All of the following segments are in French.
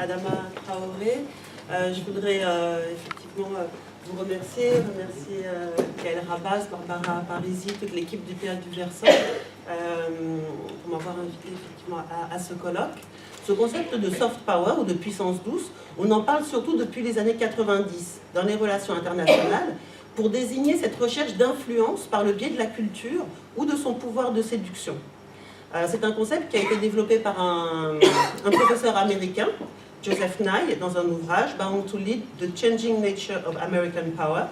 Adama Traoré. Je voudrais effectivement vous remercier Gaël Rabas, Barbara Parisi, toute l'équipe du Théâtre du Versant pour m'avoir invité effectivement à ce colloque. Ce concept de soft power ou de puissance douce, on en parle surtout depuis les années 90 dans les relations internationales pour désigner cette recherche d'influence par le biais de la culture ou de son pouvoir de séduction. C'est un concept qui a été développé par un professeur américain, Joseph Nye, dans un ouvrage « Bound to Lead, The Changing Nature of American Power ».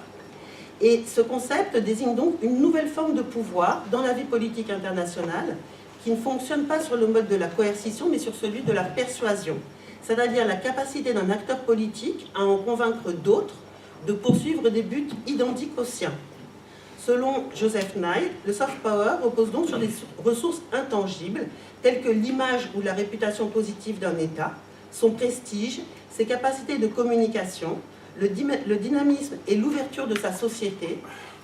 Et ce concept désigne donc une nouvelle forme de pouvoir dans la vie politique internationale qui ne fonctionne pas sur le mode de la coercition, mais sur celui de la persuasion, c'est-à-dire la capacité d'un acteur politique à en convaincre d'autres de poursuivre des buts identiques aux siens. Selon Joseph Nye, le soft power repose donc sur des ressources intangibles, telles que l'image ou la réputation positive d'un État, son prestige, ses capacités de communication, le dynamisme et l'ouverture de sa société,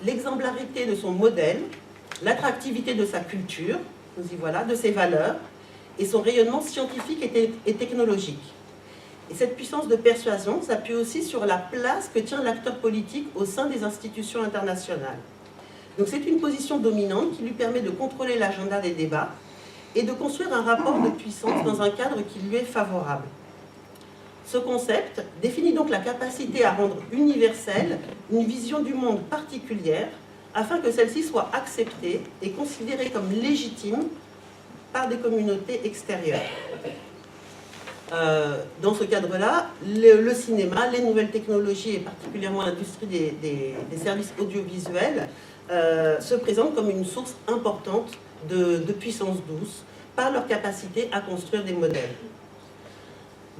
l'exemplarité de son modèle, l'attractivité de sa culture, nous y voilà, de ses valeurs, et son rayonnement scientifique et technologique. Et cette puissance de persuasion s'appuie aussi sur la place que tient l'acteur politique au sein des institutions internationales. Donc c'est une position dominante qui lui permet de contrôler l'agenda des débats et de construire un rapport de puissance dans un cadre qui lui est favorable. Ce concept définit donc la capacité à rendre universelle une vision du monde particulière afin que celle-ci soit acceptée et considérée comme légitime par des communautés extérieures. Dans ce cadre-là, le cinéma, les nouvelles technologies et particulièrement l'industrie des services audiovisuels se présentent comme une source importante de puissance douce par leur capacité à construire des modèles.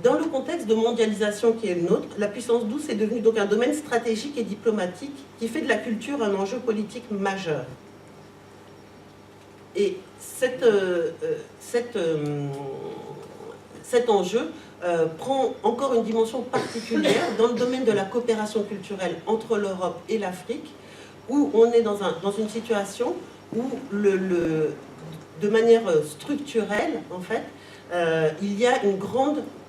Dans le contexte de mondialisation qui est le nôtre, la puissance douce est devenue donc un domaine stratégique et diplomatique qui fait de la culture un enjeu politique majeur. Et cet enjeu prend encore une dimension particulière dans le domaine de la coopération culturelle entre l'Europe et l'Afrique, où on est dans une situation où, de manière structurelle, en fait, il y a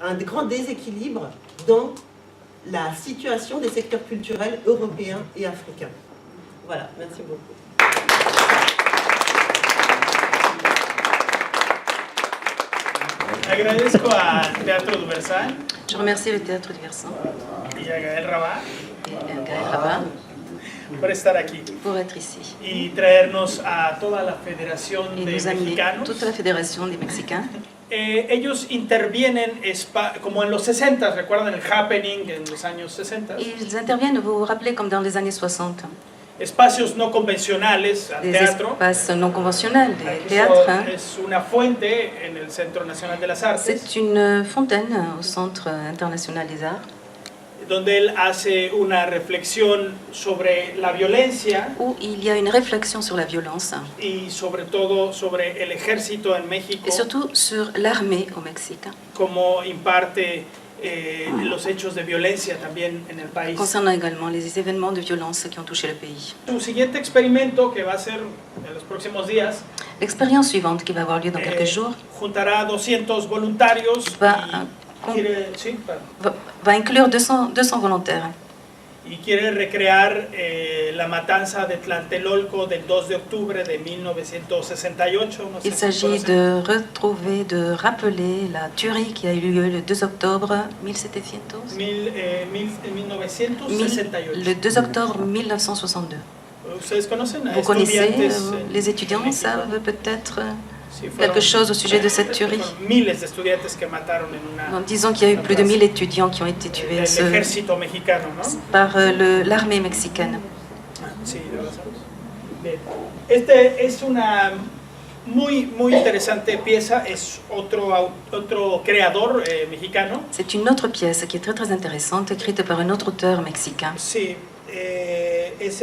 un grand déséquilibre dans la situation des secteurs culturels européens et africains. Voilà, merci beaucoup. Agradezco al Teatro du Versant. Je remercie le Théâtre du Versant Y a Gaël Rabas et Gaël Rabas por estar aquí pour être ici y traernos a toda la Federación et de nous amener Mexicanos. toute la Fédération des Mexicains. Ellos intervienen como en los 60, recuerdan el happening en los años 60. Ils interviennent, vous vous rappelez, comme dans les années 60. Espacios no convencionales al Des teatro. espaces non conventionnels, des Aquí théâtres. es una fuente en el Centro Nacional de las Artes, C'est une fontaine au Centre international des arts, donde él hace una reflexión sobre la violencia où il y a une réflexion sur la violence y sobre todo sobre el ejército en México, et surtout sur l'armée au Mexique, como imparte los hechos de violencia también en el país. concernant également les événements de violence qui ont touché le pays. Su siguiente experimento, que va a ser en los próximos días, L'expérience suivante, qui va avoir lieu dans quelques jours, juntará 200 voluntarios va inclure 200 volontaires. Y quiere recrear la matanza de Tlatelolco del 2 de octubre de 1968. No sé Il s'agit de retrouver, de rappeler la tuerie qui a eu lieu le 2 octobre 1700. 1968. Le 2 octobre 1962. ¿Ustedes conocen a Vous connaissez, estudiantes les étudiants en México? savent peut-être Sí, fueron- quelque chose au sujet de cette tuerie. fueron miles de estudiantes que mataron en una Donc, disons qu'il y a eu plus de 1000 étudiants qui ont été tués el ejército mexicano, ¿no? par l'armée mexicaine. Sí, de verdad. Bien. Este es una muy interesante pieza, es otro creador mexicano. C'est une autre pièce qui est très intéressante, écrite par un autre auteur mexicain. Sí, es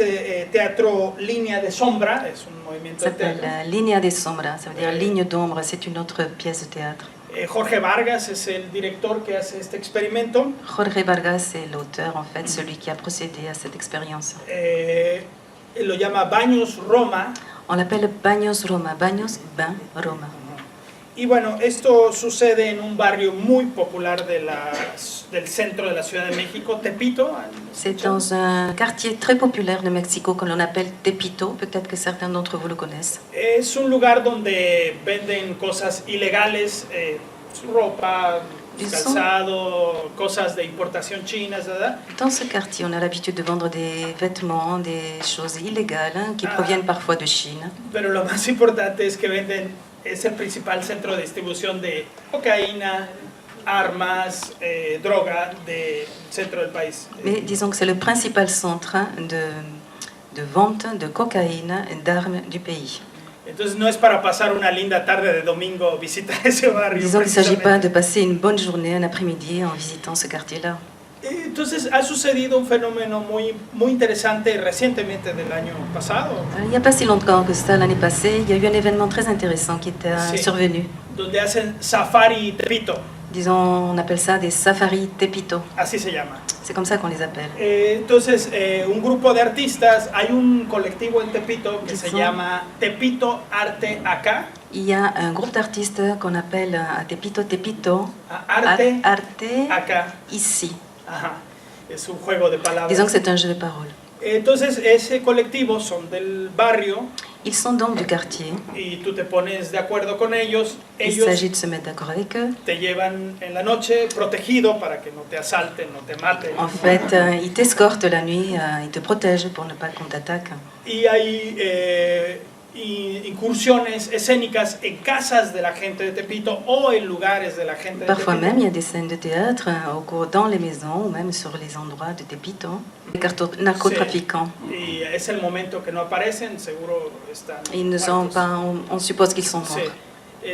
teatro Línea de Sombra, es un movimiento Ça de s'appelle teatro. Linea de Sombra, ça veut dire ligne d'ombre, c'est une autre pièce de théâtre. Jorge Vargas es el director que hace este experimento. Jorge Vargas est l'auteur, en fait, celui qui a procédé à cette expérience. Lo llama Baños Roma. On l'appelle Baños Roma, Baños, bain, Roma. Y bueno, esto sucede en un barrio muy popular del centro de la Ciudad de México, Tepito. C'est dans un quartier très populaire de Mexico que l'on appelle Tepito. Peut-être que certains d'entre vous le connaissent. Es un lugar donde venden cosas ilegales, ropa, calzado, cosas de importación chinas, ¿verdad? Dans ce quartier, on a l'habitude de vendre des vêtements, des choses illégales qui proviennent parfois de Chine. Pero lo más importante es que es el principal centro de distribución de cocaína, armas, droga del centro del país. Mais disons que c'est le principal centre de vente de cocaïne et d'armes du pays. Entonces no es para pasar una linda tarde de domingo visitar ese barrio. Disons qu'il ne s'agit pas de passer une bonne journée, un après-midi en visitant ce quartier-là. Entonces ha sucedido un fenómeno muy interesante recientemente del año pasado. Il n'y a pas si longtemps que ça, l'année passée, il y a eu un événement très intéressant qui était survenu. Donde hacen Safari Tepito. Disons, on appelle ça des safaris Tepito. Así se llama. C'est comme ça qu'on les appelle. Entonces, un grupo de artistas, hay un colectivo en Tepito que se llama Tepito Arte Acá. Il y a un groupe d'artistes qu'on appelle à Tepito Tepito Arte Acá ici. Ajá. Es un juego de palabras. Disons que c'est un jeu de paroles. Entonces, ese colectivo son del barrio. Ils sont donc du quartier. Y tú te pones de acuerdo con ellos. Il s'agit de se mettre d'accord avec eux. Te llevan en la noche protegido para que no te asalten, no te maten. En fait, ils t'escortent la nuit, ils te protègent pour ne pas qu'on t'attaque. Y hay incursiones escénicas en casas de la gente de Tepito o en lugares de la gente de Parfois Tepito. même, il y a des scènes de théâtre dans les maisons ou même sur les endroits de Tepito. Les narcotrafiquants. Sí. Y es el momento que no aparecen, seguro están. Ils ne sont pas, on suppose qu'ils sont morts.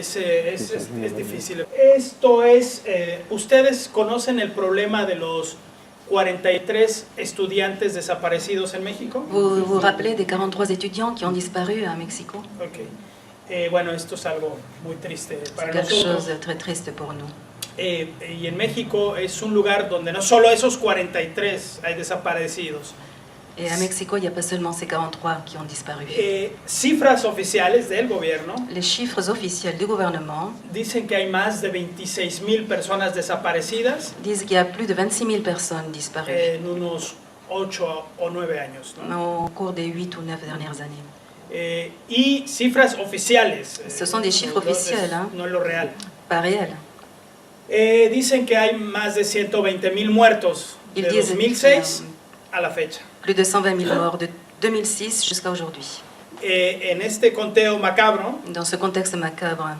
Sí. Es difícil. Esto es, ustedes conocen el problema de los 43 estudiantes desaparecidos en México. Vous vous rappelez des 43 étudiants qui ont disparu à Mexico? Ok. Bueno, esto es algo muy triste para C'est quelque nosotros. chose de très triste pour nous. Y en México es un lugar donde no solo esos 43 hay desaparecidos. Et à Mexico, il n'y a pas seulement ces 43 qui ont disparu. Cifras oficiales del gobierno Les chiffres officiels du gouvernement dicen que hay más de 26,000 personas desaparecidas disent qu'il y a plus de 26 000 personnes disparues en unos 8 o 9 años, ¿no? au cours des 8 ou 9 dernières années. Y cifras oficiales. Ce sont des chiffres officiels, hein, no es lo real. pas réels. Dicen que hay más de 120,000 muertos de 2006 a la fecha. Plus de 120 000 morts de 2006 jusqu'à aujourd'hui. En este conteo macabro, Dans ce contexte macabre,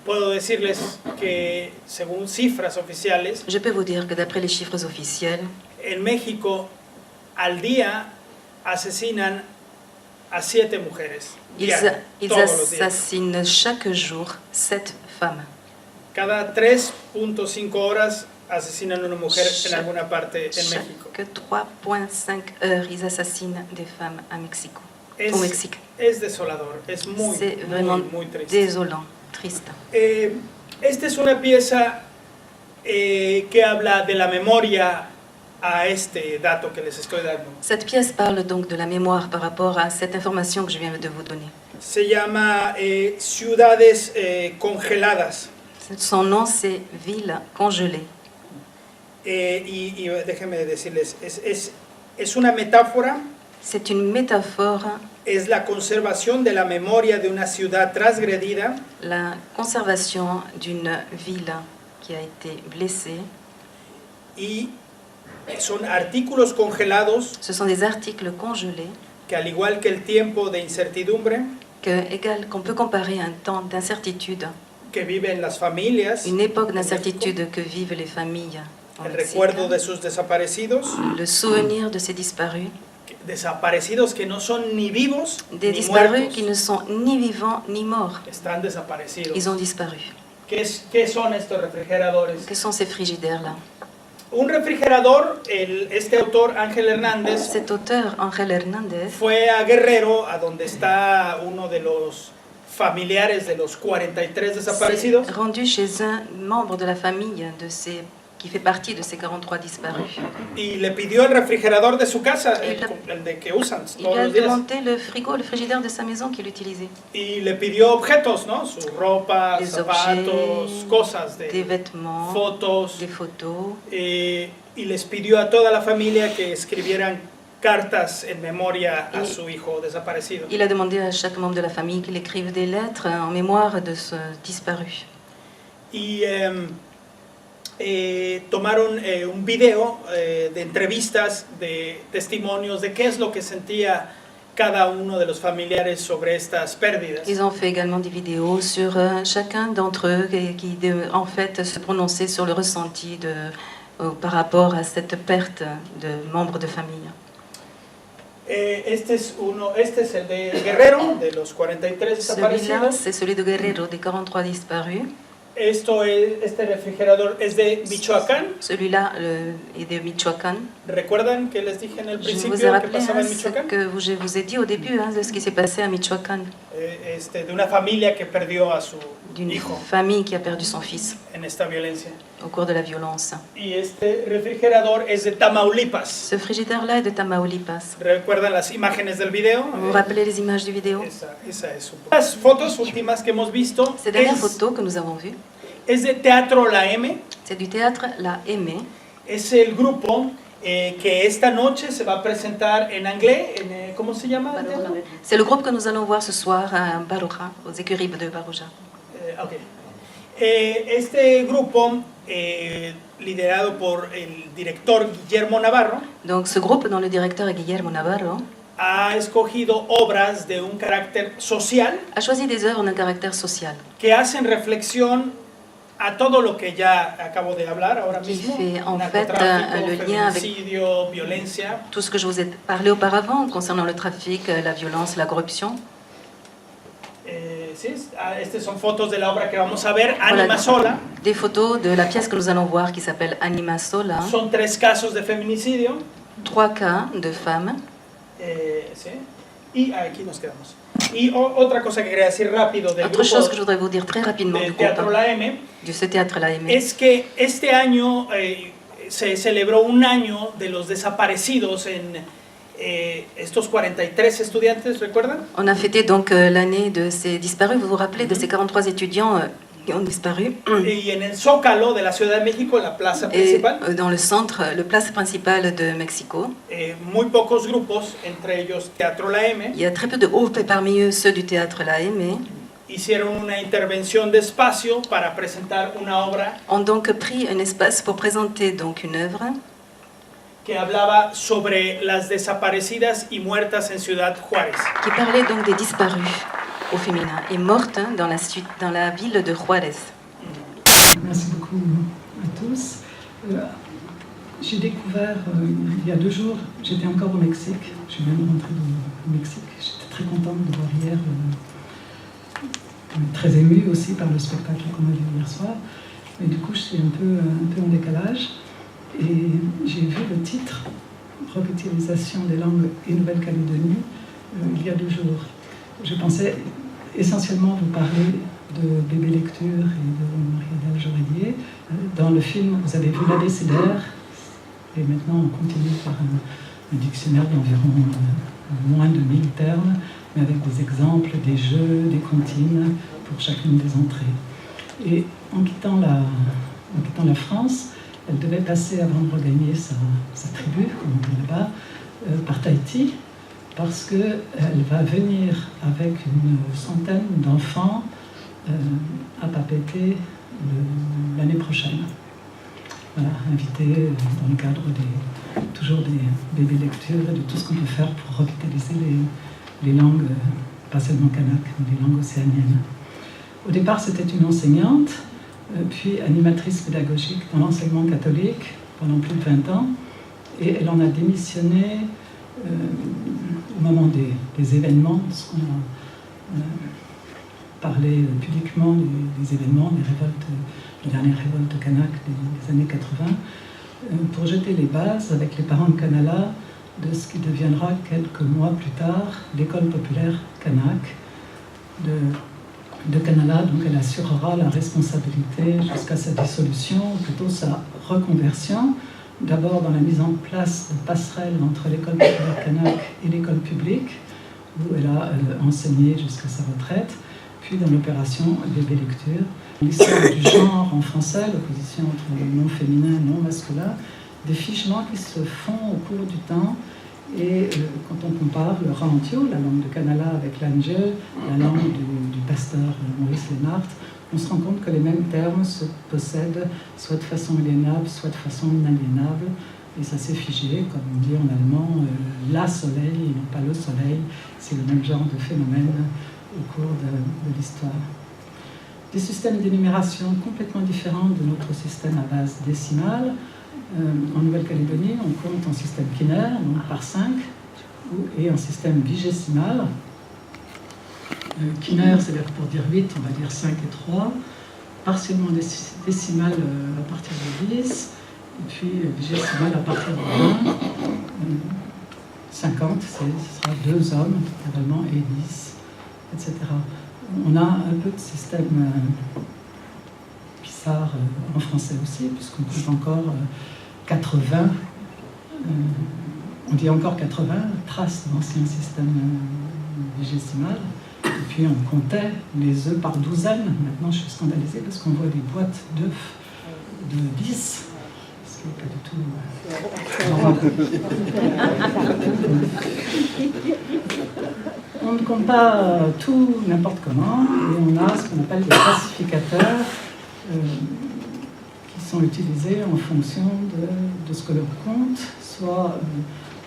puedo decirles que según cifras oficiales, je peux vous dire que d'après les chiffres officiels, en México al día asesinan a 7 mujeres. ils Todos los días. assassinent chaque jour 7 femmes. Cada 3.5 horas asesinan a una mujer en alguna parte en México. Chaque 3,5 heures, ils assassinent des femmes à Mexico. Au Mexique. Es desolador, es C'est vraiment muy triste. désolant, triste. Esta es una pieza que habla de la memoria a este dato que les estoy dando. Cette pièce parle donc de la mémoire par rapport à cette information que je viens de vous donner. Se llama Ciudades Congeladas. Son nom, c'est Ville congelée. Y déjenme decirles, es una metáfora. C'est une métaphore. Es la conservación de la memoria de una ciudad transgredida. La conservation d'une ville qui a été blessée. Y son artículos congelados. Ce sont des articles congelés. Que al igual que el tiempo de incertidumbre. Qu'on peut comparer à un temps d'incertitude. Que viven las familias. Une époque d'incertitude que vivent les familles. El recuerdo de sus desaparecidos. Le souvenir de ces disparus. Desaparecidos que no son ni vivos Des ni disparus muertos. qui ne sont ni vivants ni morts. Están desaparecidos. Ils ont disparu. ¿Qué son estos refrigeradores? Que sont ces frigidaires-là? Un refrigerador, este autor Ángel Hernández, Cet auteur, Ángel Hernández, fue a Guerrero, a donde está uno de los familiares de los 43 desaparecidos. s'est rendu chez un membre de la famille de ces qui fait partie de ces 43 disparus. Y le pidió el refrigerador de su casa, el de que usan Il todos a los días. demandé le frigo, le frigidaire de sa maison qu'il utilisait. Y le pidió objetos, ¿no? Su ropa, Des zapatos, objets, cosas, des vêtements, fotos. des photos. Y les pidió a toda la familia que escribieran cartas en memoria a su hijo desaparecido. Il a demandé à chaque membre de la famille qu'il écrive des lettres en mémoire de ce disparu. Y tomaron un video de entrevistas, de testimonios de qué es lo que sentía cada uno de los familiares sobre estas pérdidas. Ils ont fait également des vidéos sur chacun d'entre eux qui en fait se prononçaient sur le ressenti par rapport à cette perte de membres de famille. Este es el de Guerrero, de los 43 Celui-là, desaparecidos. c'est celui de Guerrero, des 43 disparus. Este refrigerador es de Michoacán. Celui-là est de Michoacán. ¿Recuerdan que les dije en el Je vous ai principio que rappelé pasaba en ce Michoacán? que je vous ai dit au début de ce qui s'est passé à Michoacán, De una familia que perdió a su d'une hijo famille qui a perdu son fils en esta violencia. au cours de la violence. Y este refrigerador es de Tamaulipas. Ce frigidaire-là est de Tamaulipas. ¿Recuerdan las imágenes del video? Vous vous rappelez les images du vidéo? Esa es las fotos últimas que hemos visto. Ces dernières photos que nous avons vues, Es de Teatro La M. c'est du théâtre La Aimée. Es el grupo que esta noche se va a presentar en anglais. ¿Cómo se llama? C'est le groupe que nous allons voir ce soir à Baroja, aux écuries de Baroja. Okay. Este grupo, liderado por el director Guillermo Navarro, Donc ce groupe, dont le directeur est Guillermo Navarro, ha escogido obras de un carácter social a choisi des œuvres d'un caractère social, que hacen reflexión a todo lo que ya acabo de hablar ahora qui mismo, fait en fait narcotráfico, le lien avec feminicidio, violencia. tout ce que je vous ai parlé auparavant concernant le trafic, la violence, la corruption. Sí, estas son fotos de la obra que vamos a ver, Anima Sola. Des photos de la pièce que nous allons voir qui s'appelle Anima Sola. Son 3 casos de feminicidio. 3 cas de femmes. Sí. Y aquí nos quedamos. Y otra cosa que quería decir rápido del Autre chose que je grupo voudrais vous dire très rapidement de du Teatro groupe, La M de ce théâtre La Aimée, es que este año se celebró un año de los desaparecidos en estos 43 estudiantes, ¿recuerdan? on a fêté donc l'année de ces disparus. Vous vous rappelez de ces 43 étudiants qui ont disparu? Y en el Zócalo de la Ciudad de México, en la plaza Et principal, dans le centre, le place principal de Mexico, muy pocos grupos, entre ellos Teatro La M, il y a très peu de groupes, et parmi eux ceux du théâtre La Aimée, hicieron una intervención de espacio para presentar una obra ont donc pris un espace pour présenter donc une œuvre que hablaba sobre las desaparecidas y muertas en Ciudad Juárez. qui parlait donc des disparus au féminin et mortes dans la ville de Juárez. Merci beaucoup à tous. J'ai découvert il y a 2 jours, j'étais encore au Mexique, je suis même rentrée au Mexique, j'étais très contente de voir hier, très émue aussi par le spectacle qu'on a vu hier soir, mais du coup je suis un peu en décalage et j'ai vu le titre « Revitalisation des langues et Nouvelle-Calédonie » il y a 2 jours. Je pensais essentiellement vous parler de Bébé Lecture et de Marie-Adèle Jorelier. Dans le film, vous avez vu l'abécédaire, et maintenant on continue par un dictionnaire d'environ moins de 1000 termes, mais avec des exemples, des jeux, des comptines pour chacune des entrées. Et en quittant la France, elle devait passer, avant de regagner sa tribu, comme on dit là-bas, par Tahiti, parce qu'elle va venir avec une centaine d'enfants à Papeete l'année prochaine. Voilà, invités dans le cadre toujours des bébés lectures et de tout ce qu'on peut faire pour revitaliser les langues, pas seulement kanak, mais les langues océaniennes. Au départ, c'était une enseignante, puis animatrice pédagogique dans l'enseignement catholique pendant plus de 20 ans, et elle en a démissionné au moment des événements, parce qu'on a parlé publiquement des événements, des révoltes, les dernières révoltes kanak des années 80, pour jeter les bases avec les parents de Kanala de ce qui deviendra quelques mois plus tard l'école populaire kanak de de Canala, donc elle assurera la responsabilité jusqu'à sa dissolution, ou plutôt sa reconversion, d'abord dans la mise en place de passerelles entre l'école populaire kanak et l'école publique, où elle a enseigné jusqu'à sa retraite, puis dans l'opération Bébé Lecture. L'histoire du genre en français, l'opposition entre le non féminin et le non masculin, des fichements qui se font au cours du temps. Et quand on compare le rantio, la langue de Canala, avec l'Angel, la langue du pasteur Maurice Lénart, on se rend compte que les mêmes termes se possèdent soit de façon aliénable, soit de façon inaliénable. Et ça s'est figé, comme on dit en allemand, la soleil et non pas le soleil. C'est le même genre de phénomène au cours de l'histoire. Des systèmes d'énumération complètement différents de notre système à base décimale. En Nouvelle-Calédonie, on compte en système quinaire, donc par 5, et en système vigésimal. Quinaire, c'est-à-dire pour dire 8, on va dire 5 et 3. Partiellement décimal à partir de 10, et puis vigésimal à partir de 20. 50, ce sera 2 hommes, naturellement, et 10, etc. On a un peu de système bizarre en français aussi, puisqu'on compte encore 80, on dit encore 80 traces d'ancien système vigésimal. Et puis on comptait les œufs par douzaine. Maintenant je suis scandalisée parce qu'on voit des boîtes d'œufs de 10, ce qui n'est pas du tout... On ne compte pas tout n'importe comment, et on a ce qu'on appelle des classificateurs qui sont utilisés en fonction de ce que l'on compte, soit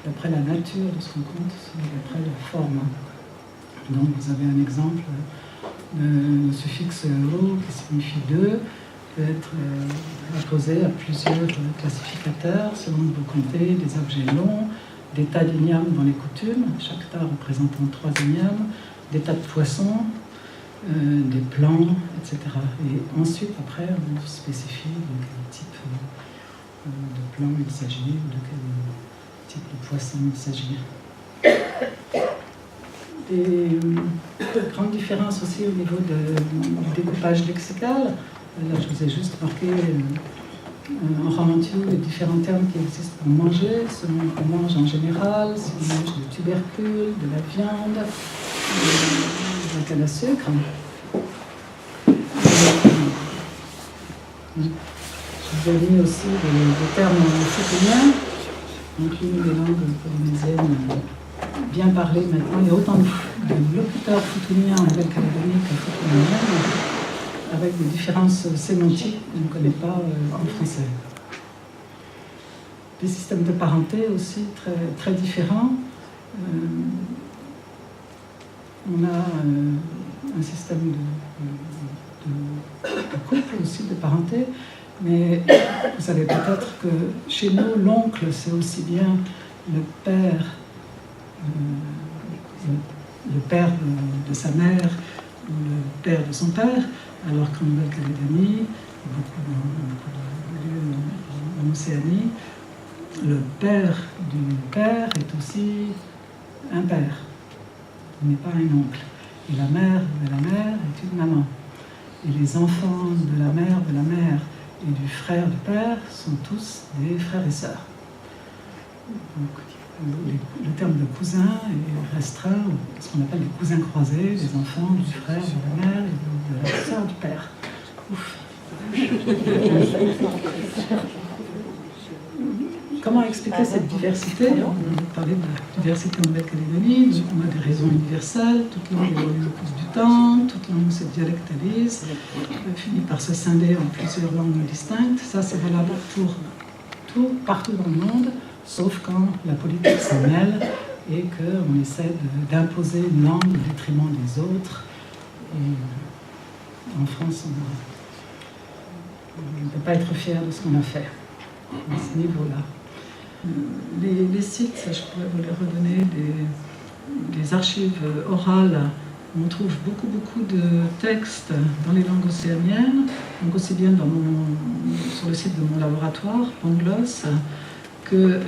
d'après la nature de ce qu'on compte, soit d'après la forme. Donc vous avez un exemple, le suffixe ro qui signifie 2, peut être apposé à plusieurs classificateurs selon que vous comptez des objets longs, des tas d'igname dans les coutumes, chaque tas représentant 3 ignames, des tas de poissons, des plants, etc. Et ensuite, après, on spécifie de quel type de plant il s'agit, de quel type de poisson il s'agit. Des grandes différences aussi au niveau du découpage lexical. Là, je vous ai juste marqué en ralenti les différents termes qui existent pour manger, selon qu'on mange en général, si on mange du tubercule, de la viande, de la canne à sucre. Je vous ai mis aussi des termes futuniens, donc l'une des langues polynésiennes bien parlées maintenant. Il y a autant de locuteurs futuniens en Nouvelle-Calédonie que futuniens, avec des différences sémantiques qu'on ne connaît pas en français. Des systèmes de parenté aussi très, très différents. On a un système de couple aussi, de parenté, mais vous savez peut-être que chez nous, l'oncle, c'est aussi bien le père de sa mère ou le père de son père, alors qu'en Nouvelle-Calédonie, beaucoup de lieux en Océanie, le père du père est aussi un père, il n'est pas un oncle. Et la mère de la mère est une maman. Et les enfants de la mère et du frère du père sont tous des frères et sœurs. Donc, le terme de cousin est restreint, ce qu'on appelle les cousins croisés, les enfants du frère de la mère et de la sœur du père. Ouf. Comment expliquer cette diversité? On a parlé de diversité en Nouvelle-Calédonie, on a des raisons universelles, toute langue évolue au cours du temps, toute langue se dialectalise, finit par se scinder en plusieurs langues distinctes. Ça, c'est valable pour tout, partout dans le monde, sauf quand la politique s'en mêle et qu'on essaie d'imposer une langue au détriment des autres. Et en France, on ne peut pas être fier de ce qu'on a fait à ce niveau-là. Les sites, je pourrais vous les redonner, des archives orales. On trouve beaucoup de textes dans les langues océaniennes, donc aussi bien sur le site de mon laboratoire, Pangloss, que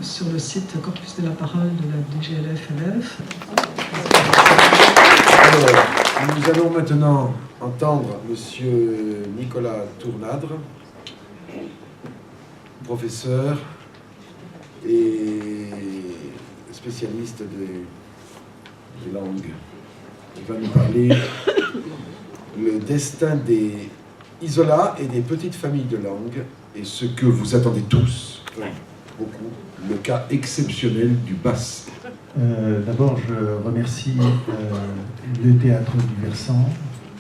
sur le site Corpus de la parole de la DGLF-LF. Nous allons maintenant entendre Monsieur Nicolas Tournadre, professeur et spécialiste des langues. Il va nous parler le destin des Isola et des petites familles de langues et ce que vous attendez tous, beaucoup, le cas exceptionnel du basque. D'abord, je remercie le Théâtre du Versant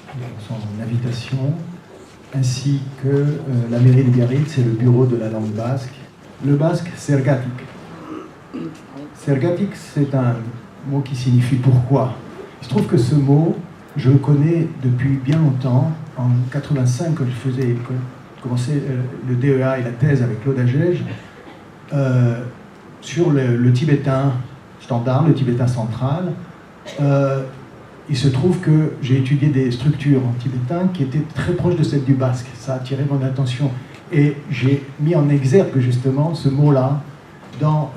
pour son invitation, ainsi que la mairie de Biarritz et le bureau de la langue basque. Le basque, sergatik. Sergatik, c'est un mot qui signifie pourquoi. Il se trouve que ce mot, je le connais depuis bien longtemps. En 85, quand je commençais le DEA et la thèse avec Claude Agege, sur le tibétain standard, le tibétain central, il se trouve que j'ai étudié des structures en tibétain qui étaient très proches de celles du basque. Ça a attiré mon attention. Et j'ai mis en exergue justement ce mot-là dans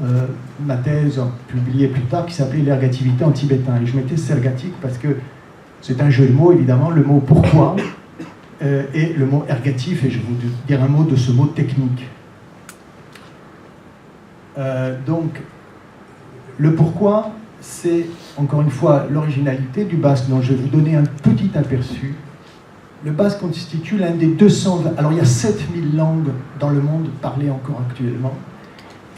ma thèse publiée plus tard qui s'appelait l'ergativité en tibétain. Et je mettais sergatique parce que c'est un jeu de mots, évidemment, le mot pourquoi et le mot ergatif, et je vais vous dire un mot de ce mot technique. Donc, le pourquoi, c'est encore une fois l'originalité du basque, dont je vais vous donner un petit aperçu. Le basque constitue l'un des 220... Alors, il y a 7000 langues dans le monde parlées encore actuellement,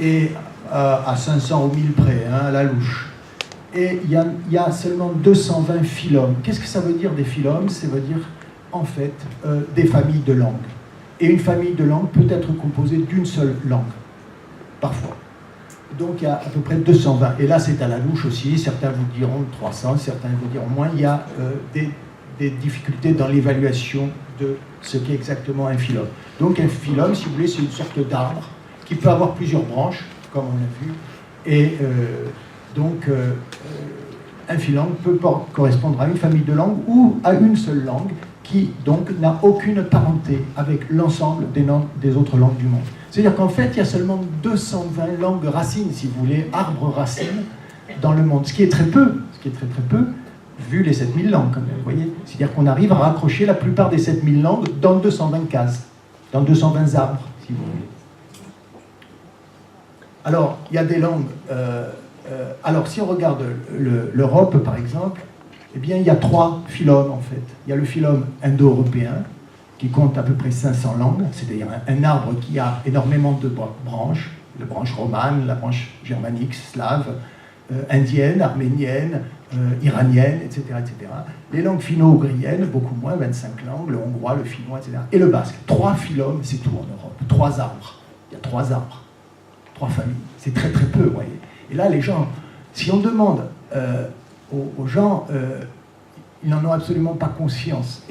et à 500 ou 1000 près, hein, à la louche. Et il y a seulement 220 phylums. Qu'est-ce que ça veut dire des phylums? Ça veut dire, en fait, des familles de langues. Et une famille de langues peut être composée d'une seule langue, parfois. Donc il y a à peu près 220. Et là, c'est à la louche aussi. Certains vous diront 300, certains vous diront moins. Il y a des difficultés dans l'évaluation de ce qu'est exactement un phylum. Donc un phylum, si vous voulez, c'est une sorte d'arbre qui peut avoir plusieurs branches, comme on l'a vu. Et donc, un phylum peut correspondre à une famille de langues ou à une seule langue qui, donc, n'a aucune parenté avec l'ensemble des autres langues du monde. C'est-à-dire qu'en fait, il y a seulement 220 langues racines, si vous voulez, arbres racines, dans le monde. Ce qui est très peu, vu les 7000 langues, quand même, vous voyez. C'est-à-dire qu'on arrive à raccrocher la plupart des 7000 langues dans 220 cases, dans 220 arbres, si vous voulez. Alors, il y a des langues... alors, si on regarde l'Europe, par exemple, eh bien, il y a 3 phylums, en fait. Il y a le phylum indo-européen, qui compte à peu près 500 langues, c'est-à-dire un arbre qui a énormément de branches, la branche romane, la branche germanique, slave, indienne, arménienne, iranienne, etc., etc. Les langues finno-ougriennes, beaucoup moins, 25 langues, le hongrois, le finnois, etc. Et le basque. 3 phylums, c'est tout en Europe. 3 arbres. Il y a 3 arbres. 3 familles. C'est très très peu, vous voyez. Et là, les gens, si on demande aux gens, ils n'en ont absolument pas conscience.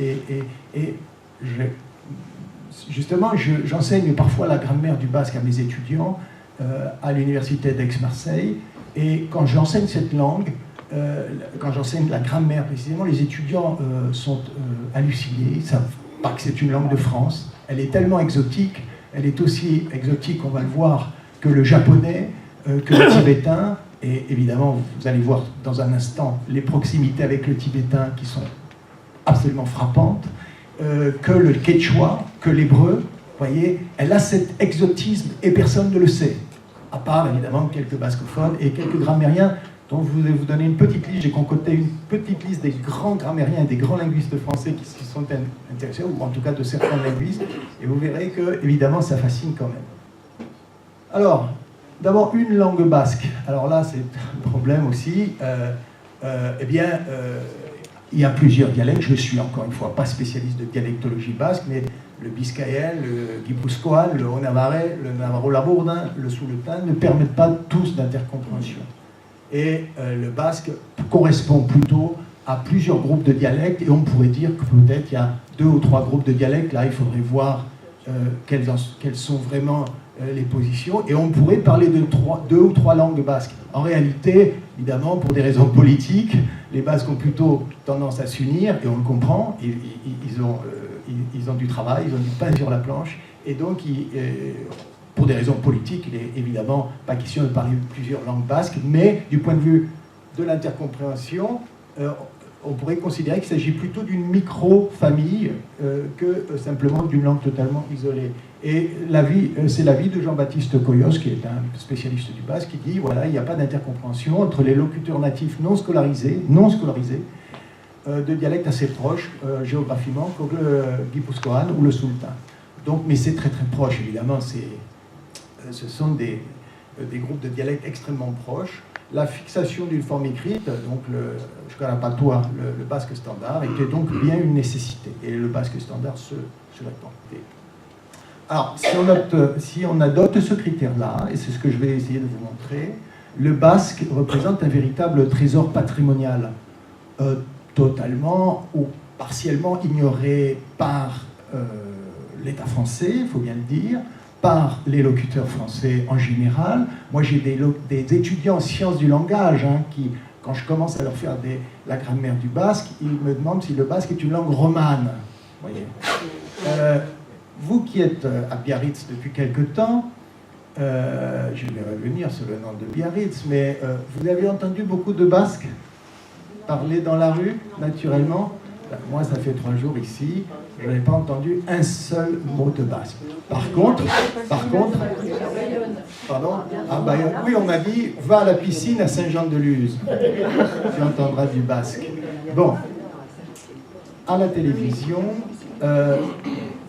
Justement, j'enseigne parfois la grammaire du basque à mes étudiants à l'université d'Aix-Marseille. Et quand j'enseigne cette langue, quand j'enseigne la grammaire précisément, les étudiants sont hallucinés. Ils ne savent pas que c'est une langue de France. Elle est tellement exotique. Elle est aussi exotique, on va le voir, que le japonais, que le tibétain. Et évidemment, vous allez voir dans un instant les proximités avec le tibétain qui sont absolument frappantes. Que le quechua, que l'hébreu, vous voyez, elle a cet exotisme et personne ne le sait. À part, évidemment, quelques bascophones et quelques grammairiens dont je vais vous donner une petite liste. J'ai concocté une petite liste des grands grammairiens et des grands linguistes français qui s'y sont intéressés, ou en tout cas de certains linguistes, et vous verrez que, évidemment, ça fascine quand même. Alors, d'abord, une langue basque. Alors là, c'est un problème aussi. Il y a plusieurs dialectes. Je ne suis encore une fois pas spécialiste de dialectologie basque, mais le biscayen, le guipuscoan, le haut-navarrais, le navarro-labourdin, le souletin ne permettent pas tous d'intercompréhension. Et le basque correspond plutôt à plusieurs groupes de dialectes, et on pourrait dire que peut-être il y a 2 ou 3 groupes de dialectes. Là, il faudrait voir quelles sont vraiment les positions, et on pourrait parler de 2 ou 3 langues basques. En réalité, évidemment, pour des raisons politiques, les Basques ont plutôt tendance à s'unir, et on le comprend, ils ont du travail, ils ont du pain sur la planche, et donc, pour des raisons politiques, il n'est évidemment pas question de parler plusieurs langues basques, mais du point de vue de l'intercompréhension, on pourrait considérer qu'il s'agit plutôt d'une micro-famille que simplement d'une langue totalement isolée. Et c'est l'avis de Jean-Baptiste Coyos, qui est un spécialiste du basque, qui dit voilà, il n'y a pas d'intercompréhension entre les locuteurs natifs non scolarisés, de dialectes assez proches géographiquement, comme le guipuscoan ou le sultan. Donc, mais c'est très très proche, évidemment, ce sont des groupes de dialectes extrêmement proches. La fixation d'une forme écrite, donc le Shkarapatua, le basque standard, était donc bien une nécessité. Et le basque standard se répand. Alors, si on adopte ce critère-là, et c'est ce que je vais essayer de vous montrer, le basque représente un véritable trésor patrimonial, totalement ou partiellement ignoré par l'État français, il faut bien le dire, par les locuteurs français en général. Moi, j'ai des étudiants en sciences du langage qui, quand je commence à leur faire la grammaire du basque, ils me demandent si le basque est une langue romane. Voyez. Vous qui êtes à Biarritz depuis quelque temps, je vais revenir sur le nom de Biarritz, mais vous avez entendu beaucoup de basques parler dans la rue, naturellement. Moi, ça fait 3 jours ici, je n'ai pas entendu un seul mot de basque. Par contre, pardon, oui, on m'a dit, va à la piscine à Saint-Jean-de-Luz. Tu entendras du basque. Bon, à la télévision,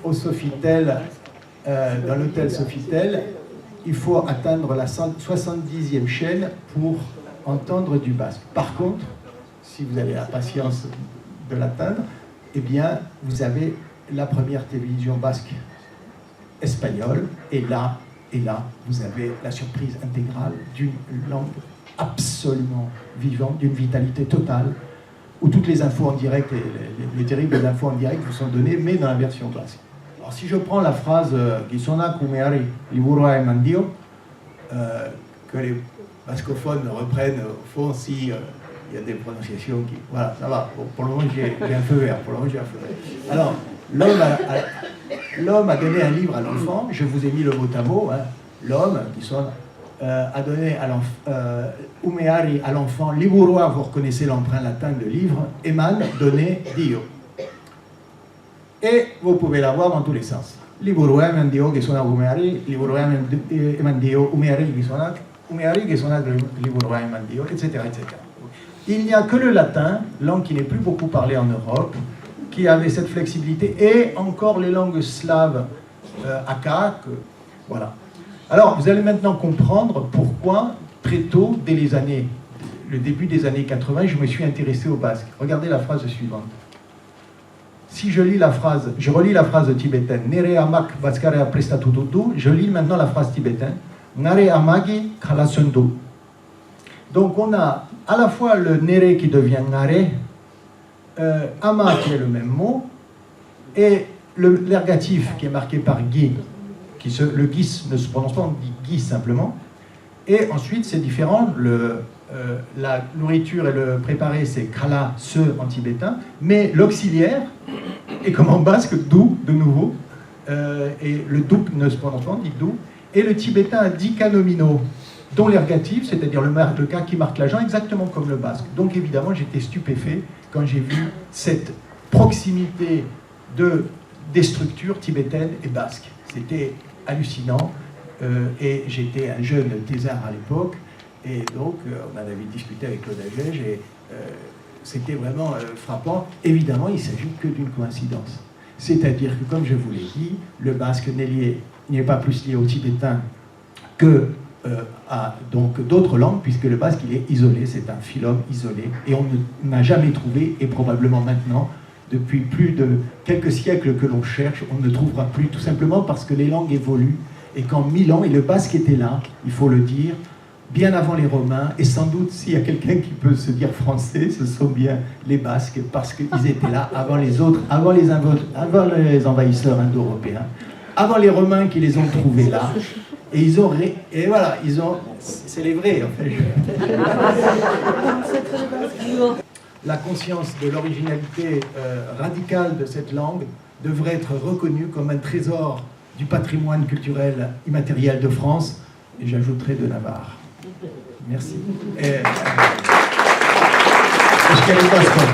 au Sofitel, dans l'hôtel Sofitel, il faut atteindre la 70e chaîne pour entendre du basque. Par contre, si vous avez la patience de l'atteindre, eh bien, vous avez la première télévision basque espagnole, et là, vous avez la surprise intégrale d'une langue absolument vivante, d'une vitalité totale, où toutes les infos en direct et les terribles infos en direct vous sont données, mais dans la version basque. Alors, si je prends la phrase Gizonak umeari liburua emandio, que les bascophones reprennent au fond si il y a des prononciations qui... Voilà, ça va. Bon, pour le moment, j'ai un feu vert. Alors, l'homme a donné un livre à l'enfant. Je vous ai mis le mot à mot. L'homme, qui sonne, a donné à l'enfant... Umeari à l'enfant. Liburua, vous reconnaissez l'emprunt latin de livre. Eman, donné Dio. Et vous pouvez l'avoir dans tous les sens. Liburua emandio che suona umeari. Liburua emandio umeari che suona... Umeari che suona liburua emandio, etc., etc. Il n'y a que le latin, langue qui n'est plus beaucoup parlée en Europe, qui avait cette flexibilité, et encore les langues slaves akak, voilà. Alors, vous allez maintenant comprendre pourquoi, très tôt, dès le début des années 80, je me suis intéressé au basque. Regardez la phrase suivante. Si je relis la phrase tibétaine, Nere amak baskare prestatututu, je lis maintenant la phrase tibétaine, Nare amagi kalasundu. Donc, on a à la fois le nere qui devient nare, ama qui est le même mot, et l'ergatif qui est marqué par gui, le gis ne se prononce pas, on dit gui simplement. Et ensuite, c'est différent, la nourriture et le préparé, c'est kala, se en tibétain, mais l'auxiliaire est comme en basque, dou, de nouveau, et le douk ne se prononce pas, on dit dou, et le tibétain dit kanomino, dont l'ergatif, c'est-à-dire le cas qui marque l'agent, exactement comme le basque. Donc évidemment, j'étais stupéfait quand j'ai vu cette proximité des structures tibétaines et basques. C'était hallucinant, et j'étais un jeune thésard à l'époque, et donc on en avait discuté avec Claude Agege, et c'était vraiment frappant. Évidemment, il ne s'agit que d'une coïncidence. C'est-à-dire que, comme je vous l'ai dit, le basque n'est pas plus lié au tibétain que à donc d'autres langues, puisque le basque il est isolé, c'est un phylum isolé, et on n'a jamais trouvé, et probablement maintenant, depuis plus de quelques siècles que l'on cherche, on ne trouvera plus, tout simplement parce que les langues évoluent, et qu'en 1000 ans, et le basque était là, il faut le dire, bien avant les Romains, et sans doute s'il y a quelqu'un qui peut se dire français, ce sont bien les Basques, parce qu'ils étaient là avant les autres, avant les envahisseurs indo-européens, avant les Romains qui les ont trouvés là. Et c'est les vrais en fait. La conscience de l'originalité radicale de cette langue devrait être reconnue comme un trésor du patrimoine culturel immatériel de France, et j'ajouterai de Navarre. Merci. qu'elle est constante.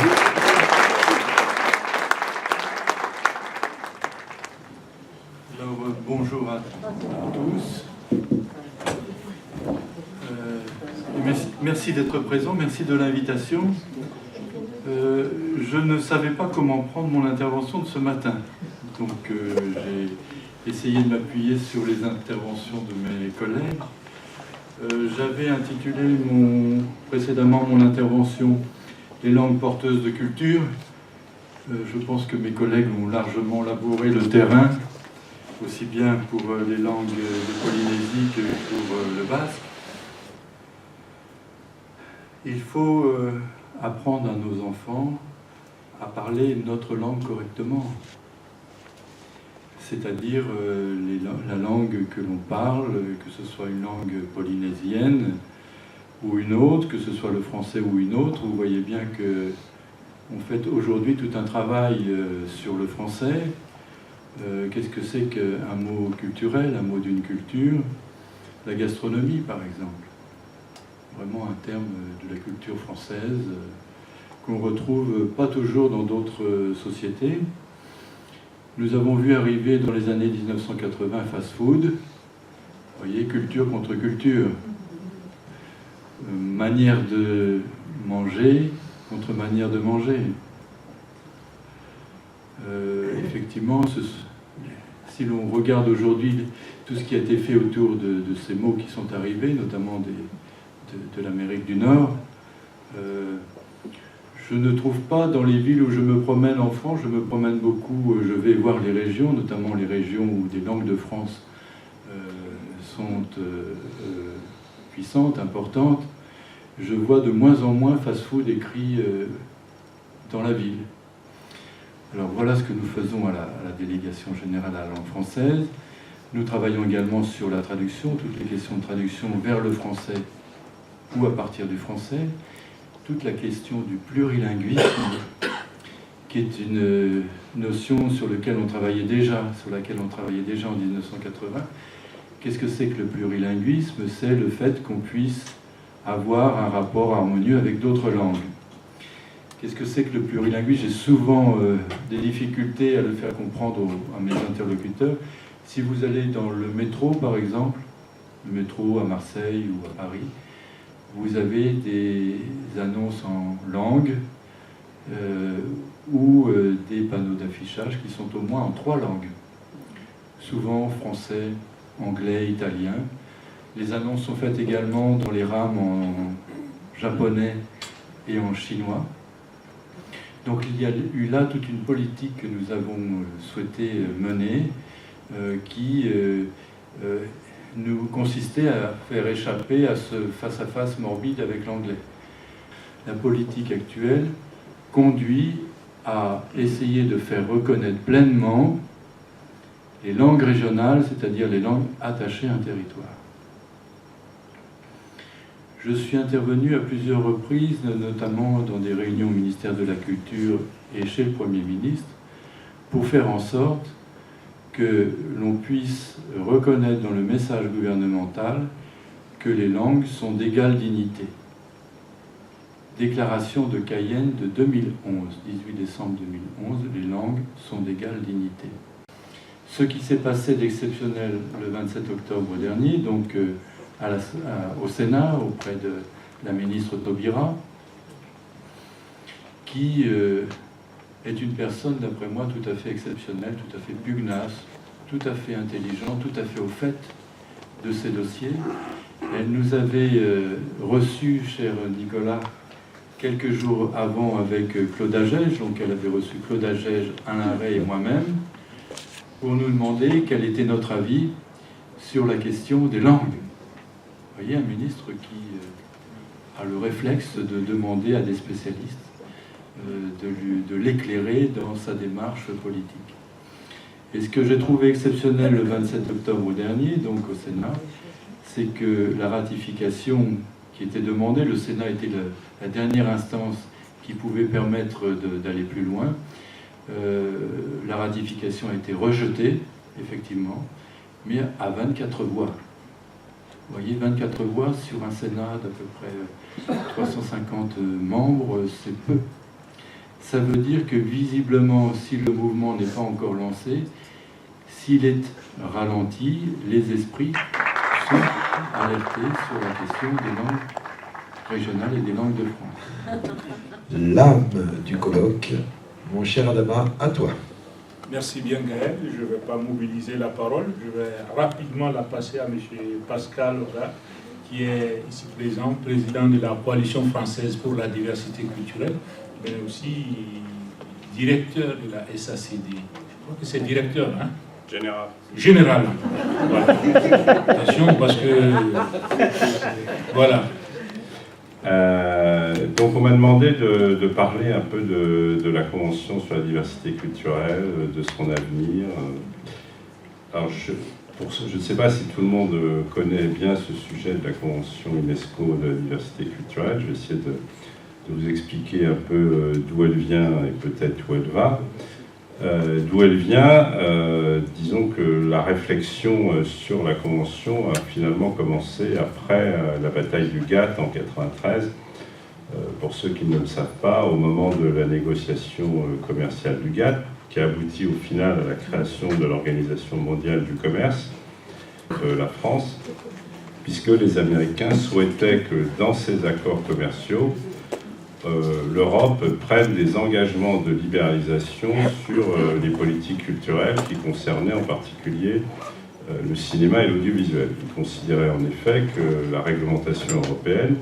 Alors, bonjour à tous. Merci d'être présent, merci de l'invitation. Je ne savais pas comment prendre mon intervention de ce matin, donc j'ai essayé de m'appuyer sur les interventions de mes collègues. J'avais intitulé précédemment mon intervention « Les langues porteuses de culture ». Je pense que mes collègues ont largement labouré le terrain, aussi bien pour les langues de Polynésie que pour le basque. Il faut apprendre à nos enfants à parler notre langue correctement, c'est-à-dire la langue que l'on parle, que ce soit une langue polynésienne ou une autre, que ce soit le français ou une autre. Vous voyez bien que on fait aujourd'hui tout un travail sur le français. Qu'est-ce que c'est qu'un mot culturel, un mot d'une culture? La gastronomie, par exemple. Vraiment un terme de la culture française qu'on retrouve pas toujours dans d'autres sociétés. Nous avons vu arriver dans les années 1980 fast-food. Vous voyez, culture contre culture. Manière de manger contre manière de manger. Effectivement, si l'on regarde aujourd'hui tout ce qui a été fait autour de ces mots qui sont arrivés, notamment de l'Amérique du Nord, je ne trouve pas dans les villes où je me promène en France, je me promène beaucoup, je vais voir les régions, notamment les régions où des langues de France sont puissantes, importantes. Je vois de moins en moins fast-food écrit dans la ville. Alors voilà ce que nous faisons à la délégation générale à la langue française. Nous travaillons également sur la traduction, toutes les questions de traduction vers le français ou à partir du français. Toute la question du plurilinguisme, qui est une notion sur laquelle on travaillait déjà en 1980. Qu'est-ce que c'est que le plurilinguisme? C'est le fait qu'on puisse avoir un rapport harmonieux avec d'autres langues. Qu'est-ce que c'est que le plurilinguisme? J'ai souvent des difficultés à le faire comprendre à mes interlocuteurs. Si vous allez dans le métro, par exemple, le métro à Marseille ou à Paris, vous avez des annonces en langue ou des panneaux d'affichage qui sont au moins en 3 langues. Souvent français, anglais, italien. Les annonces sont faites également dans les rames en japonais et en chinois. Donc il y a eu là toute une politique que nous avons souhaité mener qui nous consistait à faire échapper à ce face-à-face morbide avec l'anglais. La politique actuelle conduit à essayer de faire reconnaître pleinement les langues régionales, c'est-à-dire les langues attachées à un territoire. Je suis intervenu à plusieurs reprises, notamment dans des réunions au ministère de la Culture et chez le Premier ministre, pour faire en sorte que l'on puisse reconnaître dans le message gouvernemental que les langues sont d'égale dignité. Déclaration de Cayenne de 2011, 18 décembre 2011, les langues sont d'égale dignité. Ce qui s'est passé d'exceptionnel le 27 octobre dernier, donc au Sénat, auprès de la ministre Taubira, qui est une personne, d'après moi, tout à fait exceptionnelle, tout à fait pugnace, tout à fait intelligente, tout à fait au fait de ces dossiers. Elle nous avait reçus, cher Nicolas, quelques jours avant avec Claude Agege, donc elle avait reçu Claude Agege, Alain Rey et moi-même, pour nous demander quel était notre avis sur la question des langues. Vous voyez, un ministre qui a le réflexe de demander à des spécialistes de l'éclairer dans sa démarche politique. Et ce que j'ai trouvé exceptionnel le 27 octobre dernier, donc au Sénat, c'est que la ratification qui était demandée, le Sénat était la dernière instance qui pouvait permettre d'aller plus loin. La ratification a été rejetée, effectivement, mais à 24 voix. Vous voyez, 24 voix sur un Sénat d'à peu près 350 membres, c'est peu. Ça veut dire que visiblement, si le mouvement n'est pas encore lancé, s'il est ralenti, les esprits sont alertés sur la question des langues régionales et des langues de France. L'âme du colloque, mon cher Adama, à toi. Merci bien Gaël, je ne vais pas mobiliser la parole, je vais rapidement la passer à M. Pascal Aura, qui est ici présent, président de la Coalition française pour la diversité culturelle, mais aussi directeur de la SACD. Je crois que c'est directeur, hein? Général. Général. Voilà. Attention, parce que... Voilà. Donc on m'a demandé de parler un peu de la Convention sur la diversité culturelle, de son avenir. Alors je ne sais pas si tout le monde connaît bien ce sujet de la Convention UNESCO de la diversité culturelle. Je vais essayer de vous expliquer un peu d'où elle vient et peut-être où elle va. D'où elle vient, disons que la réflexion sur la Convention a finalement commencé après la bataille du GATT en 1993. Pour ceux qui ne le savent pas, au moment de la négociation commerciale du GATT, qui a abouti au final à la création de l'Organisation mondiale du commerce, la France, puisque les Américains souhaitaient que dans ces accords commerciaux, l'Europe prenne des engagements de libéralisation sur les politiques culturelles qui concernaient en particulier le cinéma et l'audiovisuel. Ils considéraient en effet que la réglementation européenne